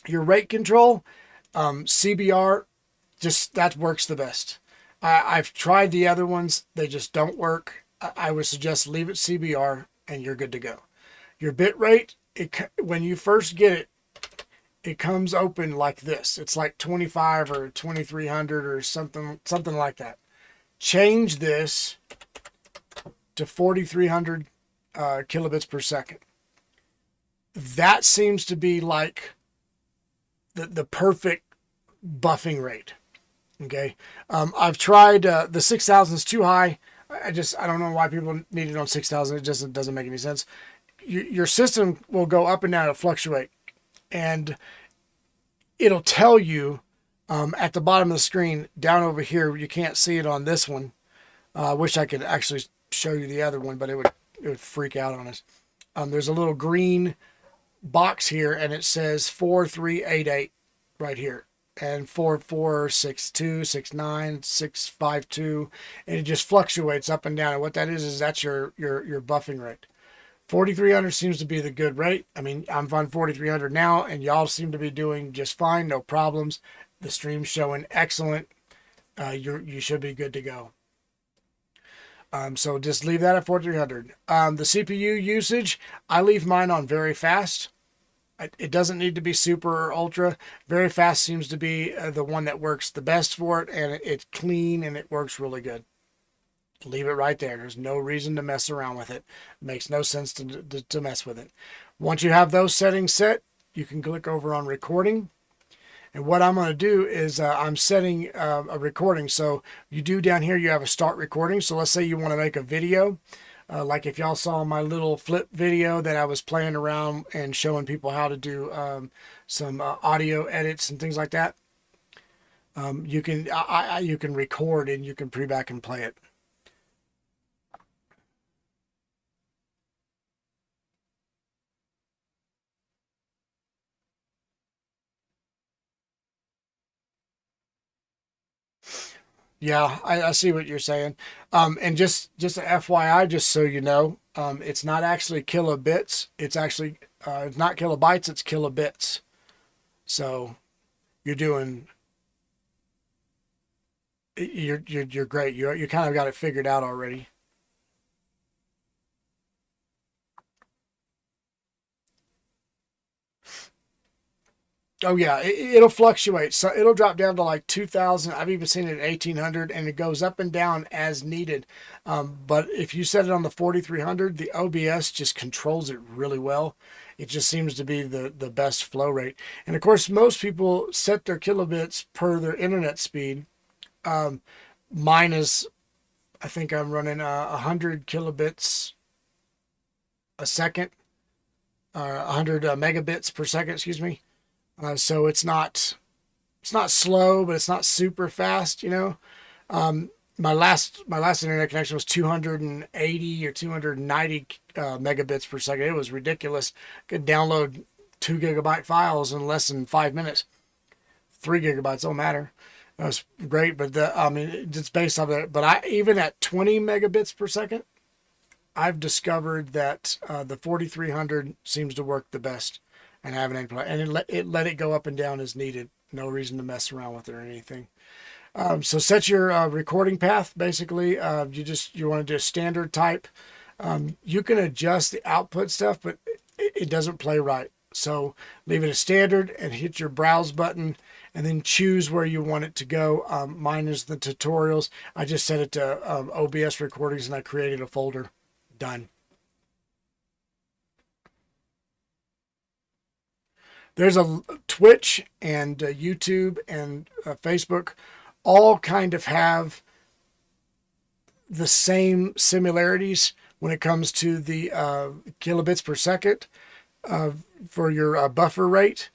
Your rate control, CBR, just that works the best. I've tried the other ones. They just don't work. I would suggest leave it CBR and you're good to go. Your bit rate, when you first get it, it comes open like this. It's like 25 or 2300 or something like that. Change this to 4300 kilobits per second. That seems to be like the perfect buffing rate. Okay. I've tried, the 6000 is too high. I don't know why people need it on 6000. It just doesn't make any sense. Your system will go up and down, it'll fluctuate, and it'll tell you at the bottom of the screen down over here. You can't see it on this one. I wish I could actually show you the other one, but it would freak out on us. There's a little green box here, and it says 4388 right here, and 4462, 69, 652, and it just fluctuates up and down. And what that is that's your buffing rate. 4300 seems to be the good rate. I mean, I'm on 4300 now, and y'all seem to be doing just fine, no problems. The stream's showing excellent. You should be good to go. So just leave that at 4300. The CPU usage, I leave mine on very fast. It doesn't need to be super or ultra. Very fast seems to be the one that works the best for it, and it's clean and it works really good. Leave it right there. There's no reason to mess around with it. It makes no sense to mess with it. Once you have those settings set, you can click over on recording. And what I'm going to do is I'm setting a recording. So you do down here, you have a start recording. So let's say you want to make a video. Like if y'all saw my little flip video that I was playing around and showing people how to do some audio edits and things like that. You can record and you can pre-back and play it. Yeah, I see what you're saying. And just a FYI, just so you know, it's not actually kilobits. It's actually, it's not kilobytes, it's kilobits. So you're great. You kind of got it figured out already. Oh yeah, it'll fluctuate. So it'll drop down to like 2000. I've even seen it at 1800, and it goes up and down as needed. But if you set it on the 4300, the OBS just controls it really well. It just seems to be the best flow rate. And of course, most people set their kilobits per their internet speed. Mine is, I think I'm running 100 kilobits a second, 100 megabits per second, excuse me. So it's not slow, but it's not super fast, you know. My last internet connection was 280 or 290 megabits per second. It was ridiculous. Could download 2 gigabyte files in less than 5 minutes. 3 gigabytes don't matter. That was great, but I mean, it's based on that. But even at 20 megabits per second, I've discovered that the 4300 seems to work the best. And having any play, and it let it go up and down as needed. No reason to mess around with it or anything. So set your recording path. Basically, you want to do a standard type. You can adjust the output stuff, but it doesn't play right. So leave it as standard and hit your browse button, and then choose where you want it to go. Mine is the tutorials. I just set it to OBS recordings, and I created a folder. Done. There's a Twitch and YouTube and Facebook all kind of have the same similarities when it comes to the kilobits per second for your buffer rate.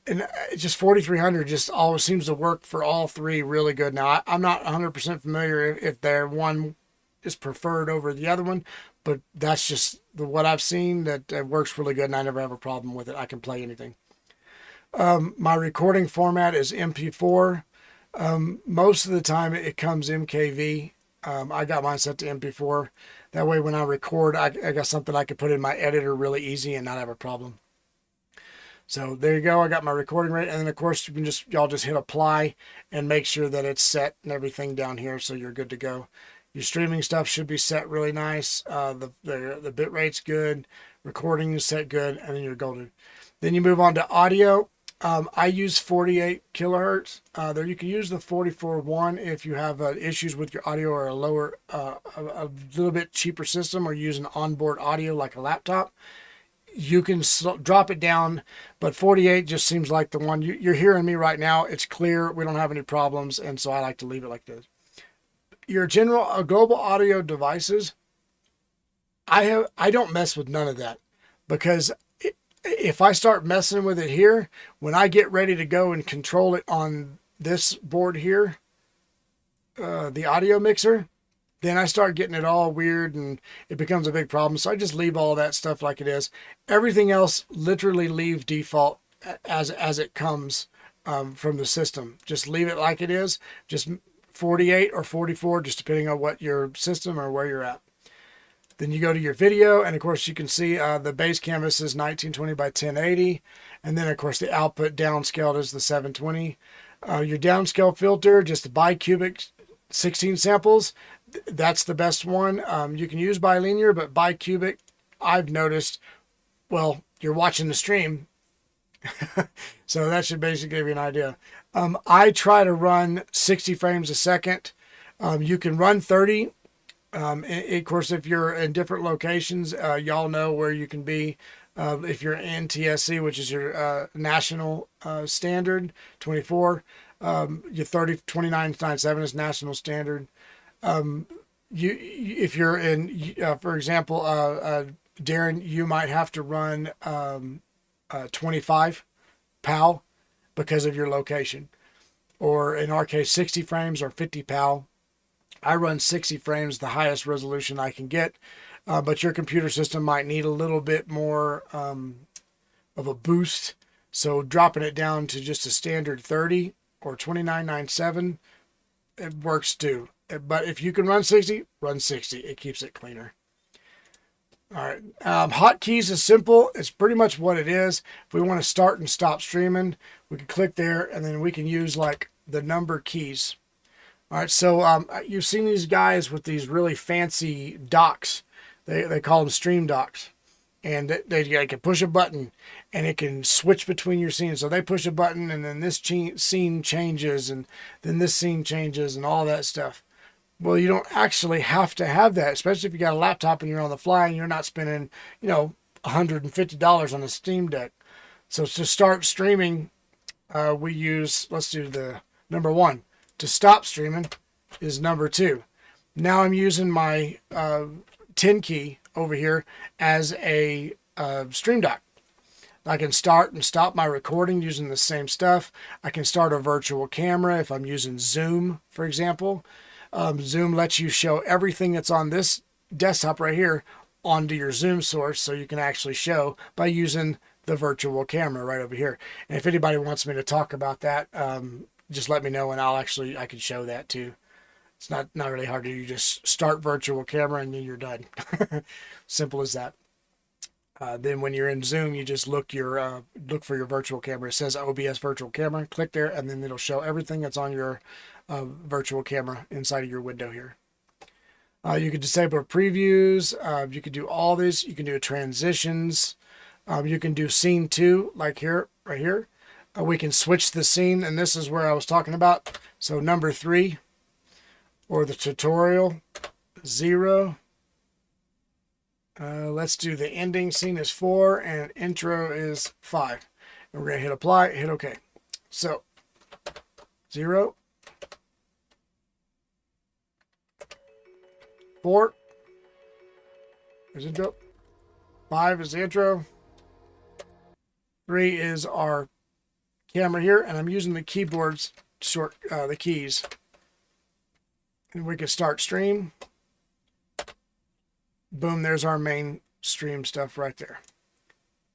And just 4300 just always seems to work for all three really good. Now, I'm not 100% familiar if their one is preferred over the other one, but that's just what I've seen that works really good, and I never have a problem with it. I can play anything. My recording format is MP4. Most of the time it comes MKV. I got mine set to MP4. That way when I record, I got something I can put in my editor really easy and not have a problem. So there you go. I got my recording rate. And then of course you can y'all just hit apply and make sure that it's set and everything down here. So you're good to go. Your streaming stuff should be set really nice. The bit rate's good. Recording is set good. And then you're golden. Then you move on to audio. I use 48 kilohertz. There you can use the 44.1 if you have issues with your audio or a lower, a little bit cheaper system, or use an onboard audio like a laptop. You can drop it down, but 48 just seems like the one. You're hearing me right now. It's clear. We don't have any problems, and so I like to leave it like this. Your general global audio devices, I don't mess with none of that, because if I start messing with it here, when I get ready to go and control it on this board here, the audio mixer, then I start getting it all weird and it becomes a big problem. So I just leave all that stuff like it is. Everything else, literally leave default as it comes from the system. Just leave it like it is. Just 48 or 44, just depending on what your system or where you're at. Then you go to your video, and of course you can see the base canvas is 1920 by 1080. And then of course the output downscaled is the 720. Your downscale filter, just the bicubic 16 samples. That's the best one. You can use bilinear, but bicubic, I've noticed, well, you're watching the stream. So that should basically give you an idea. I try to run 60 frames a second. You can run 30. Of course, if you're in different locations, y'all know where you can be. If you're in TSC, which is your national standard, 24, your 29.97 is national standard. If you're in, for example, Darren, you might have to run 25 PAL because of your location, or in our case, 60 frames or 50 PAL. I run 60 frames, the highest resolution I can get, but your computer system might need a little bit more of a boost. So dropping it down to just a standard 30 or 29.97, it works too. But if you can run 60, run 60. It keeps it cleaner. All right. Hotkeys is simple. It's pretty much what it is. If we want to start and stop streaming, we can click there, and then we can use like the number keys. All right, so you've seen these guys with these really fancy docks. They call them stream docks. And they can push a button, and it can switch between your scenes. So they push a button, and then this scene changes, and then this scene changes, and all that stuff. Well, you don't actually have to have that, especially if you got a laptop and you're on the fly and you're not spending, $150 on a Steam Deck. So to start streaming, we use, let's do the number 1. To stop streaming is number 2. Now I'm using my 10 key over here as a stream dock. I can start and stop my recording using the same stuff. I can start a virtual camera if I'm using Zoom, for example. Zoom lets you show everything that's on this desktop right here onto your Zoom source, so you can actually show by using the virtual camera right over here. And if anybody wants me to talk about that, just let me know, and I can show that too. It's not really hard to do. You just start virtual camera and then you're done. Simple as that. Then when you're in Zoom, you just look for your virtual camera. It says OBS virtual camera. Click there, and then it'll show everything that's on your virtual camera inside of your window here. You can disable previews. You can do all this. You can do transitions. You can do scene 2, like here, right here. We can switch the scene, and this is where I was talking about. So number 3, or the tutorial, 0. Let's do the ending scene is 4, and intro is 5. And we're going to hit apply, hit OK. So 0, 4 is intro, 5 is the intro, 3 is our camera here, and I'm using the keyboards the keys, and we can start stream. Boom, there's our main stream stuff right there.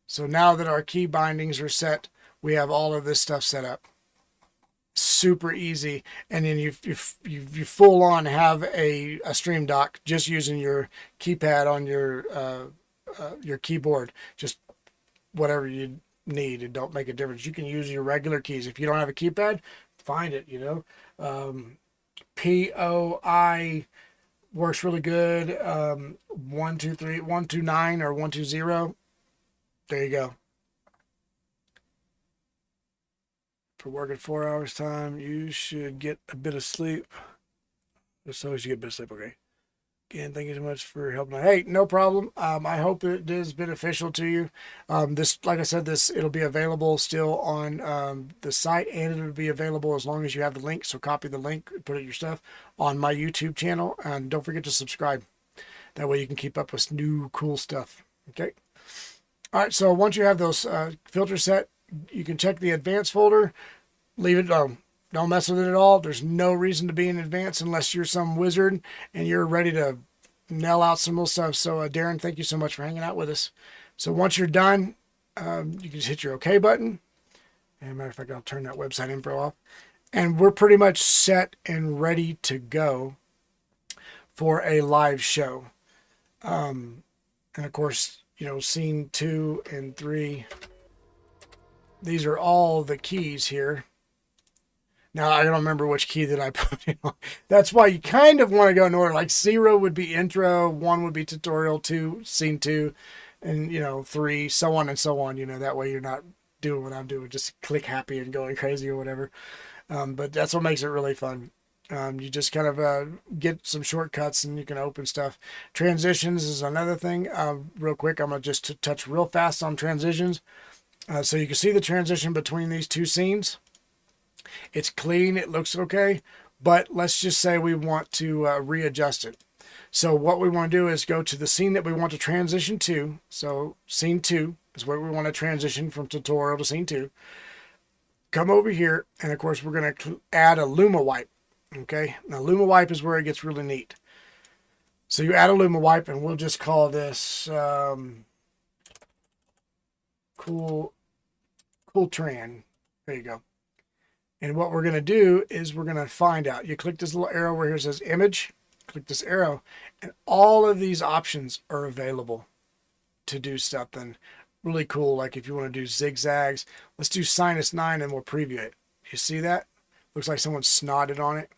So now that our key bindings are set, we have all of this stuff set up. Super easy. And then you full on have a stream dock just using your keypad on your keyboard. Just whatever you need, it don't make a difference. You can use your regular keys. If you don't have a keypad, find it, POI works really good. 1 2 3 1 2 9 or 1 2 0. There you go. For working 4 hours time, you should get a bit of sleep. So you should get a bit of sleep, okay. Again, thank you so much for helping. Hey, no problem. I hope it is beneficial to you. This, like I said, it'll be available still on the site, and it'll be available as long as you have the link. So copy the link, put it your stuff on my YouTube channel, and don't forget to subscribe. That way you can keep up with new cool stuff. Okay. All right. So once you have those filters set, you can check the advanced folder. Leave it alone. Don't mess with it at all. There's no reason to be in advance unless you're some wizard and you're ready to nail out some little stuff. So Darren, thank you so much for hanging out with us. So once you're done, you can just hit your OK button. And matter of fact, I'll turn that website info off. And we're pretty much set and ready to go for a live show. And of course, you know, scene 2 and 3. These are all the keys here. Now, I don't remember which key that I put in. That's why you kind of want to go in order. Like 0 would be intro, 1 would be tutorial, 2, scene 2, and, you know, 3, so on and so on. You know, that way you're not doing what I'm doing, just click happy and going crazy or whatever. But that's what makes it really fun. You just kind of get some shortcuts and you can open stuff. Transitions is another thing. Real quick, I'm going to just touch real fast on transitions. So you can see the transition between these two scenes. It's clean, it looks okay, but let's just say we want to readjust it. So what we want to do is go to the scene that we want to transition to. So scene 2 is where we want to transition from tutorial to scene 2. Come over here, and of course we're going to add a Luma Wipe. Okay, now Luma Wipe is where it gets really neat. So you add a Luma Wipe, and we'll just call this cool Tran. There you go. And what we're going to do is we're going to find out. You click this little arrow where here it says image. Click this arrow. And all of these options are available to do something really cool. Like if you want to do zigzags. Let's do sinus 9 and we'll preview it. You see that? Looks like someone snotted on it.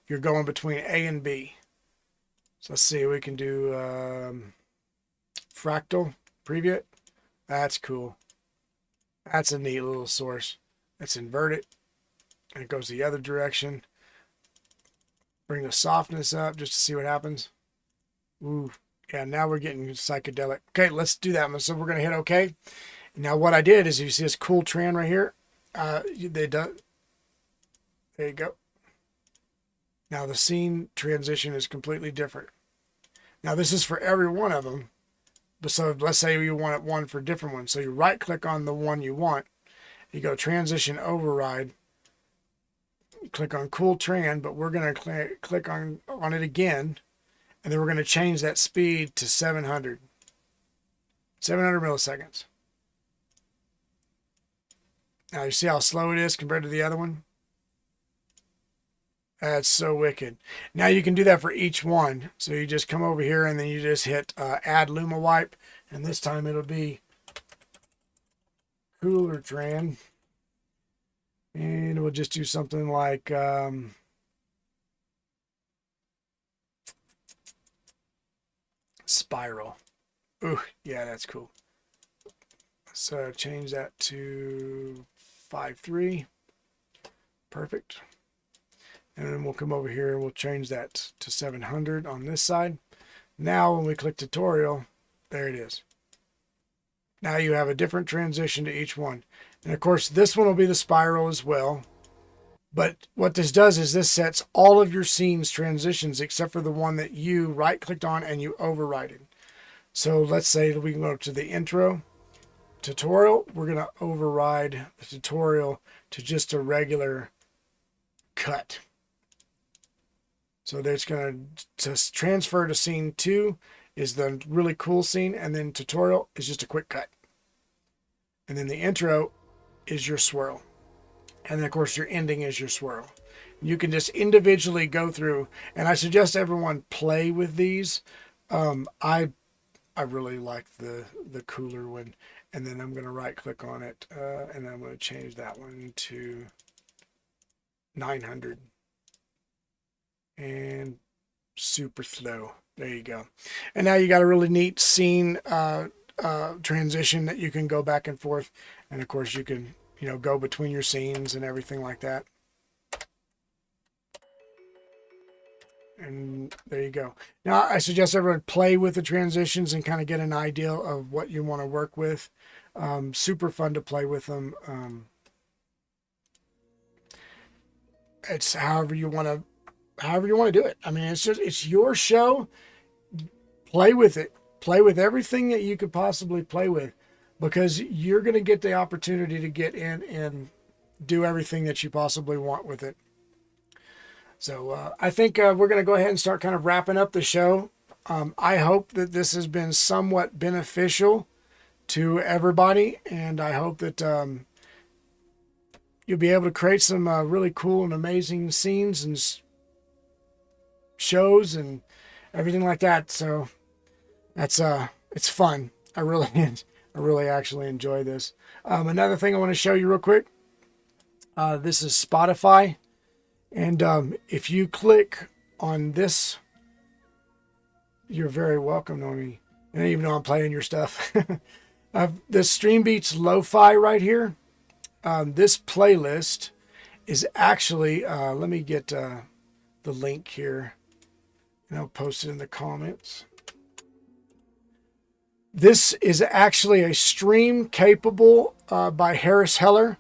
You're going between A and B. So let's see. We can do fractal. Preview it. That's cool. That's a neat little source. Let's invert it. And it goes the other direction. Bring the softness up just to see what happens. Ooh, yeah, now we're getting psychedelic. Okay, let's do that. So we're going to hit OK. Now what I did is you see this cool trend right here. There you go. Now the scene transition is completely different. Now this is for every one of them. But so let's say you want one for different ones. So you right click on the one you want. You go transition override. Click on cool trend, but we're going to click on it again, and then we're going to change that speed to 700 milliseconds. Now you see how slow it is compared to the other one? That's so wicked. Now you can do that for each one. So you just come over here and then you just hit add Luma Wipe, and this time it'll be cooler trend. And we'll just do something like spiral. Ooh, yeah, that's cool. So change that to 5.3. Perfect. And then we'll come over here and we'll change that to 700 on this side. Now when we click tutorial, there it is. Now you have a different transition to each one. And of course, this one will be the spiral as well. But what this does is this sets all of your scenes transitions except for the one that you right-clicked on and you overrided. So let's say that we can go to the intro tutorial. We're going to override the tutorial to just a regular cut. So that's going to transfer to scene 2 is the really cool scene, and then tutorial is just a quick cut. And then the intro is your swirl. And then of course your ending is your swirl. You can just individually go through, and I suggest everyone play with these. I really like the cooler one, and then I'm going to right click on it, and I'm going to change that one to 900 and super slow. There you go. And now you got a really neat scene transition that you can go back and forth, and of course you can you know, go between your scenes and everything like that. And there you go. Now, I suggest everyone play with the transitions and kind of get an idea of what you want to work with. Super fun to play with them. It's however you want to do it. I mean, it's your show. Play with it. Play with everything that you could possibly play with, because you're going to get the opportunity to get in and do everything that you possibly want with it. So I think we're going to go ahead and start kind of wrapping up the show. I hope that this has been somewhat beneficial to everybody, and I hope that you'll be able to create some really cool and amazing scenes and shows and everything like that. So that's it's fun. I really actually enjoy this. Another thing I want to show you real quick. This is Spotify. And if you click on this, you're very welcome, Noemi. And even though I'm playing your stuff. The Stream Beats Lo-Fi right here. This playlist is actually, let me get the link here. And I'll post it in the comments. This is actually a stream capable by Harris Heller.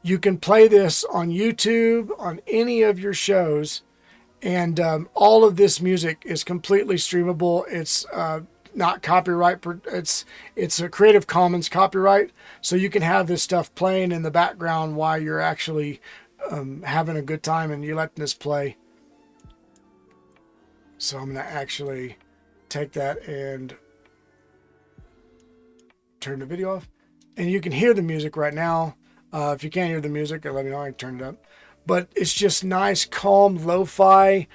You can play this on YouTube, on any of your shows, and all of this music is completely streamable. It's not copyright. It's a Creative Commons copyright, so you can have this stuff playing in the background while you're actually having a good time and you're letting this play. So I'm going to actually take that and turn the video off, and you can hear the music right now. If you can't hear the music, let me know. I can turn it up. But it's just nice, calm, lo-fi,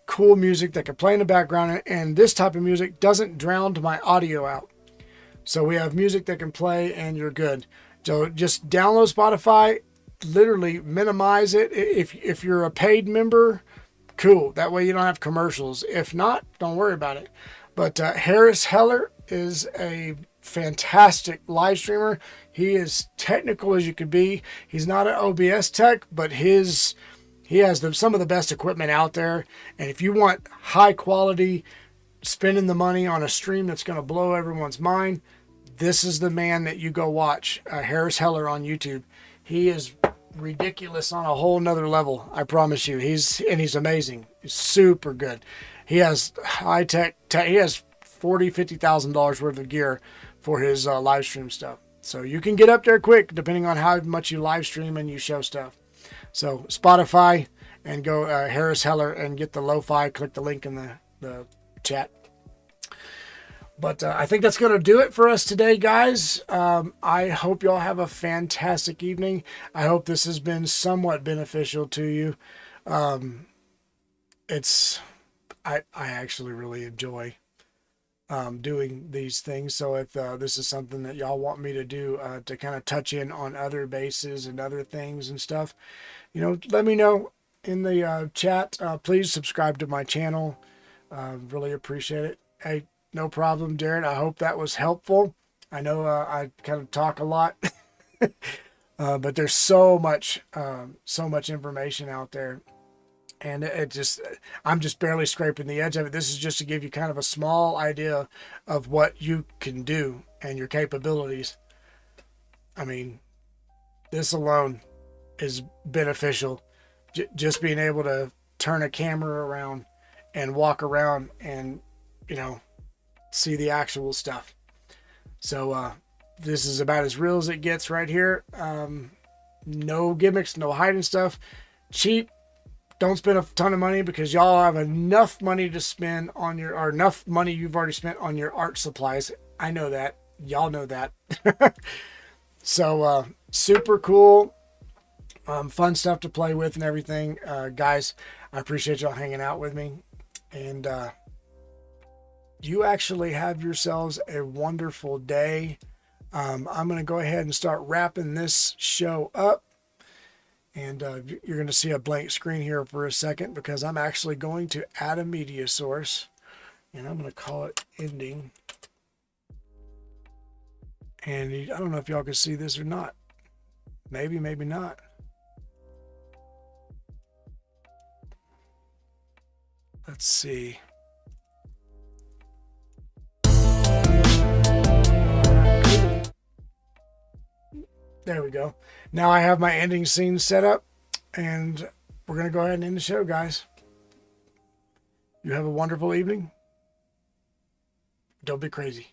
cool music that can play in the background. And this type of music doesn't drown my audio out. So we have music that can play and you're good. So just download Spotify, literally minimize it. If you're a paid member, cool. That way you don't have commercials. If not, don't worry about it. But Harris Heller is a fantastic live streamer. He is technical as you could be. He's not an OBS tech, but he has some of the best equipment out there. And if you want high quality, spending the money on a stream that's going to blow everyone's mind, this is the man that you go watch. Harris Heller on YouTube. He is ridiculous on a whole nother level. I promise you. He's amazing. He's super good. He has high tech. He has $40,000-$50,000 worth of gear for his live stream stuff. So you can get up there quick depending on how much you live stream and you show stuff. So Spotify, and go Harris Heller and get the lo-fi. Click the link in the chat. But I think that's going to do it for us today, guys. I hope y'all have a fantastic evening. I hope this has been somewhat beneficial to you. I actually really enjoy doing these things. So if this is something that y'all want me to do to kind of touch in on other bases and other things and stuff, you know, let me know in the chat. Please subscribe to my channel. Really appreciate it. Hey, no problem, Jarrod. I hope that was helpful. I know I kind of talk a lot, but there's so much information out there. And I'm just barely scraping the edge of it. This is just to give you kind of a small idea of what you can do and your capabilities. I mean, this alone is beneficial. Just being able to turn a camera around and walk around and, you know, see the actual stuff. So this is about as real as it gets right here. No gimmicks, no hiding stuff. Cheap. Don't spend a ton of money, because y'all have enough money to spend on or enough money you've already spent on your art supplies. I know that. Y'all know that. So super cool. Fun stuff to play with and everything. Guys, I appreciate y'all hanging out with me. And you actually have yourselves a wonderful day. I'm going to go ahead and start wrapping this show up. And you're going to see a blank screen here for a second, because I'm actually going to add a media source. And I'm going to call it ending. And I don't know if y'all can see this or not. Maybe, maybe not. Let's see. There we go. Now I have my ending scene set up, and we're going to go ahead and end the show, guys. You have a wonderful evening. Don't be crazy.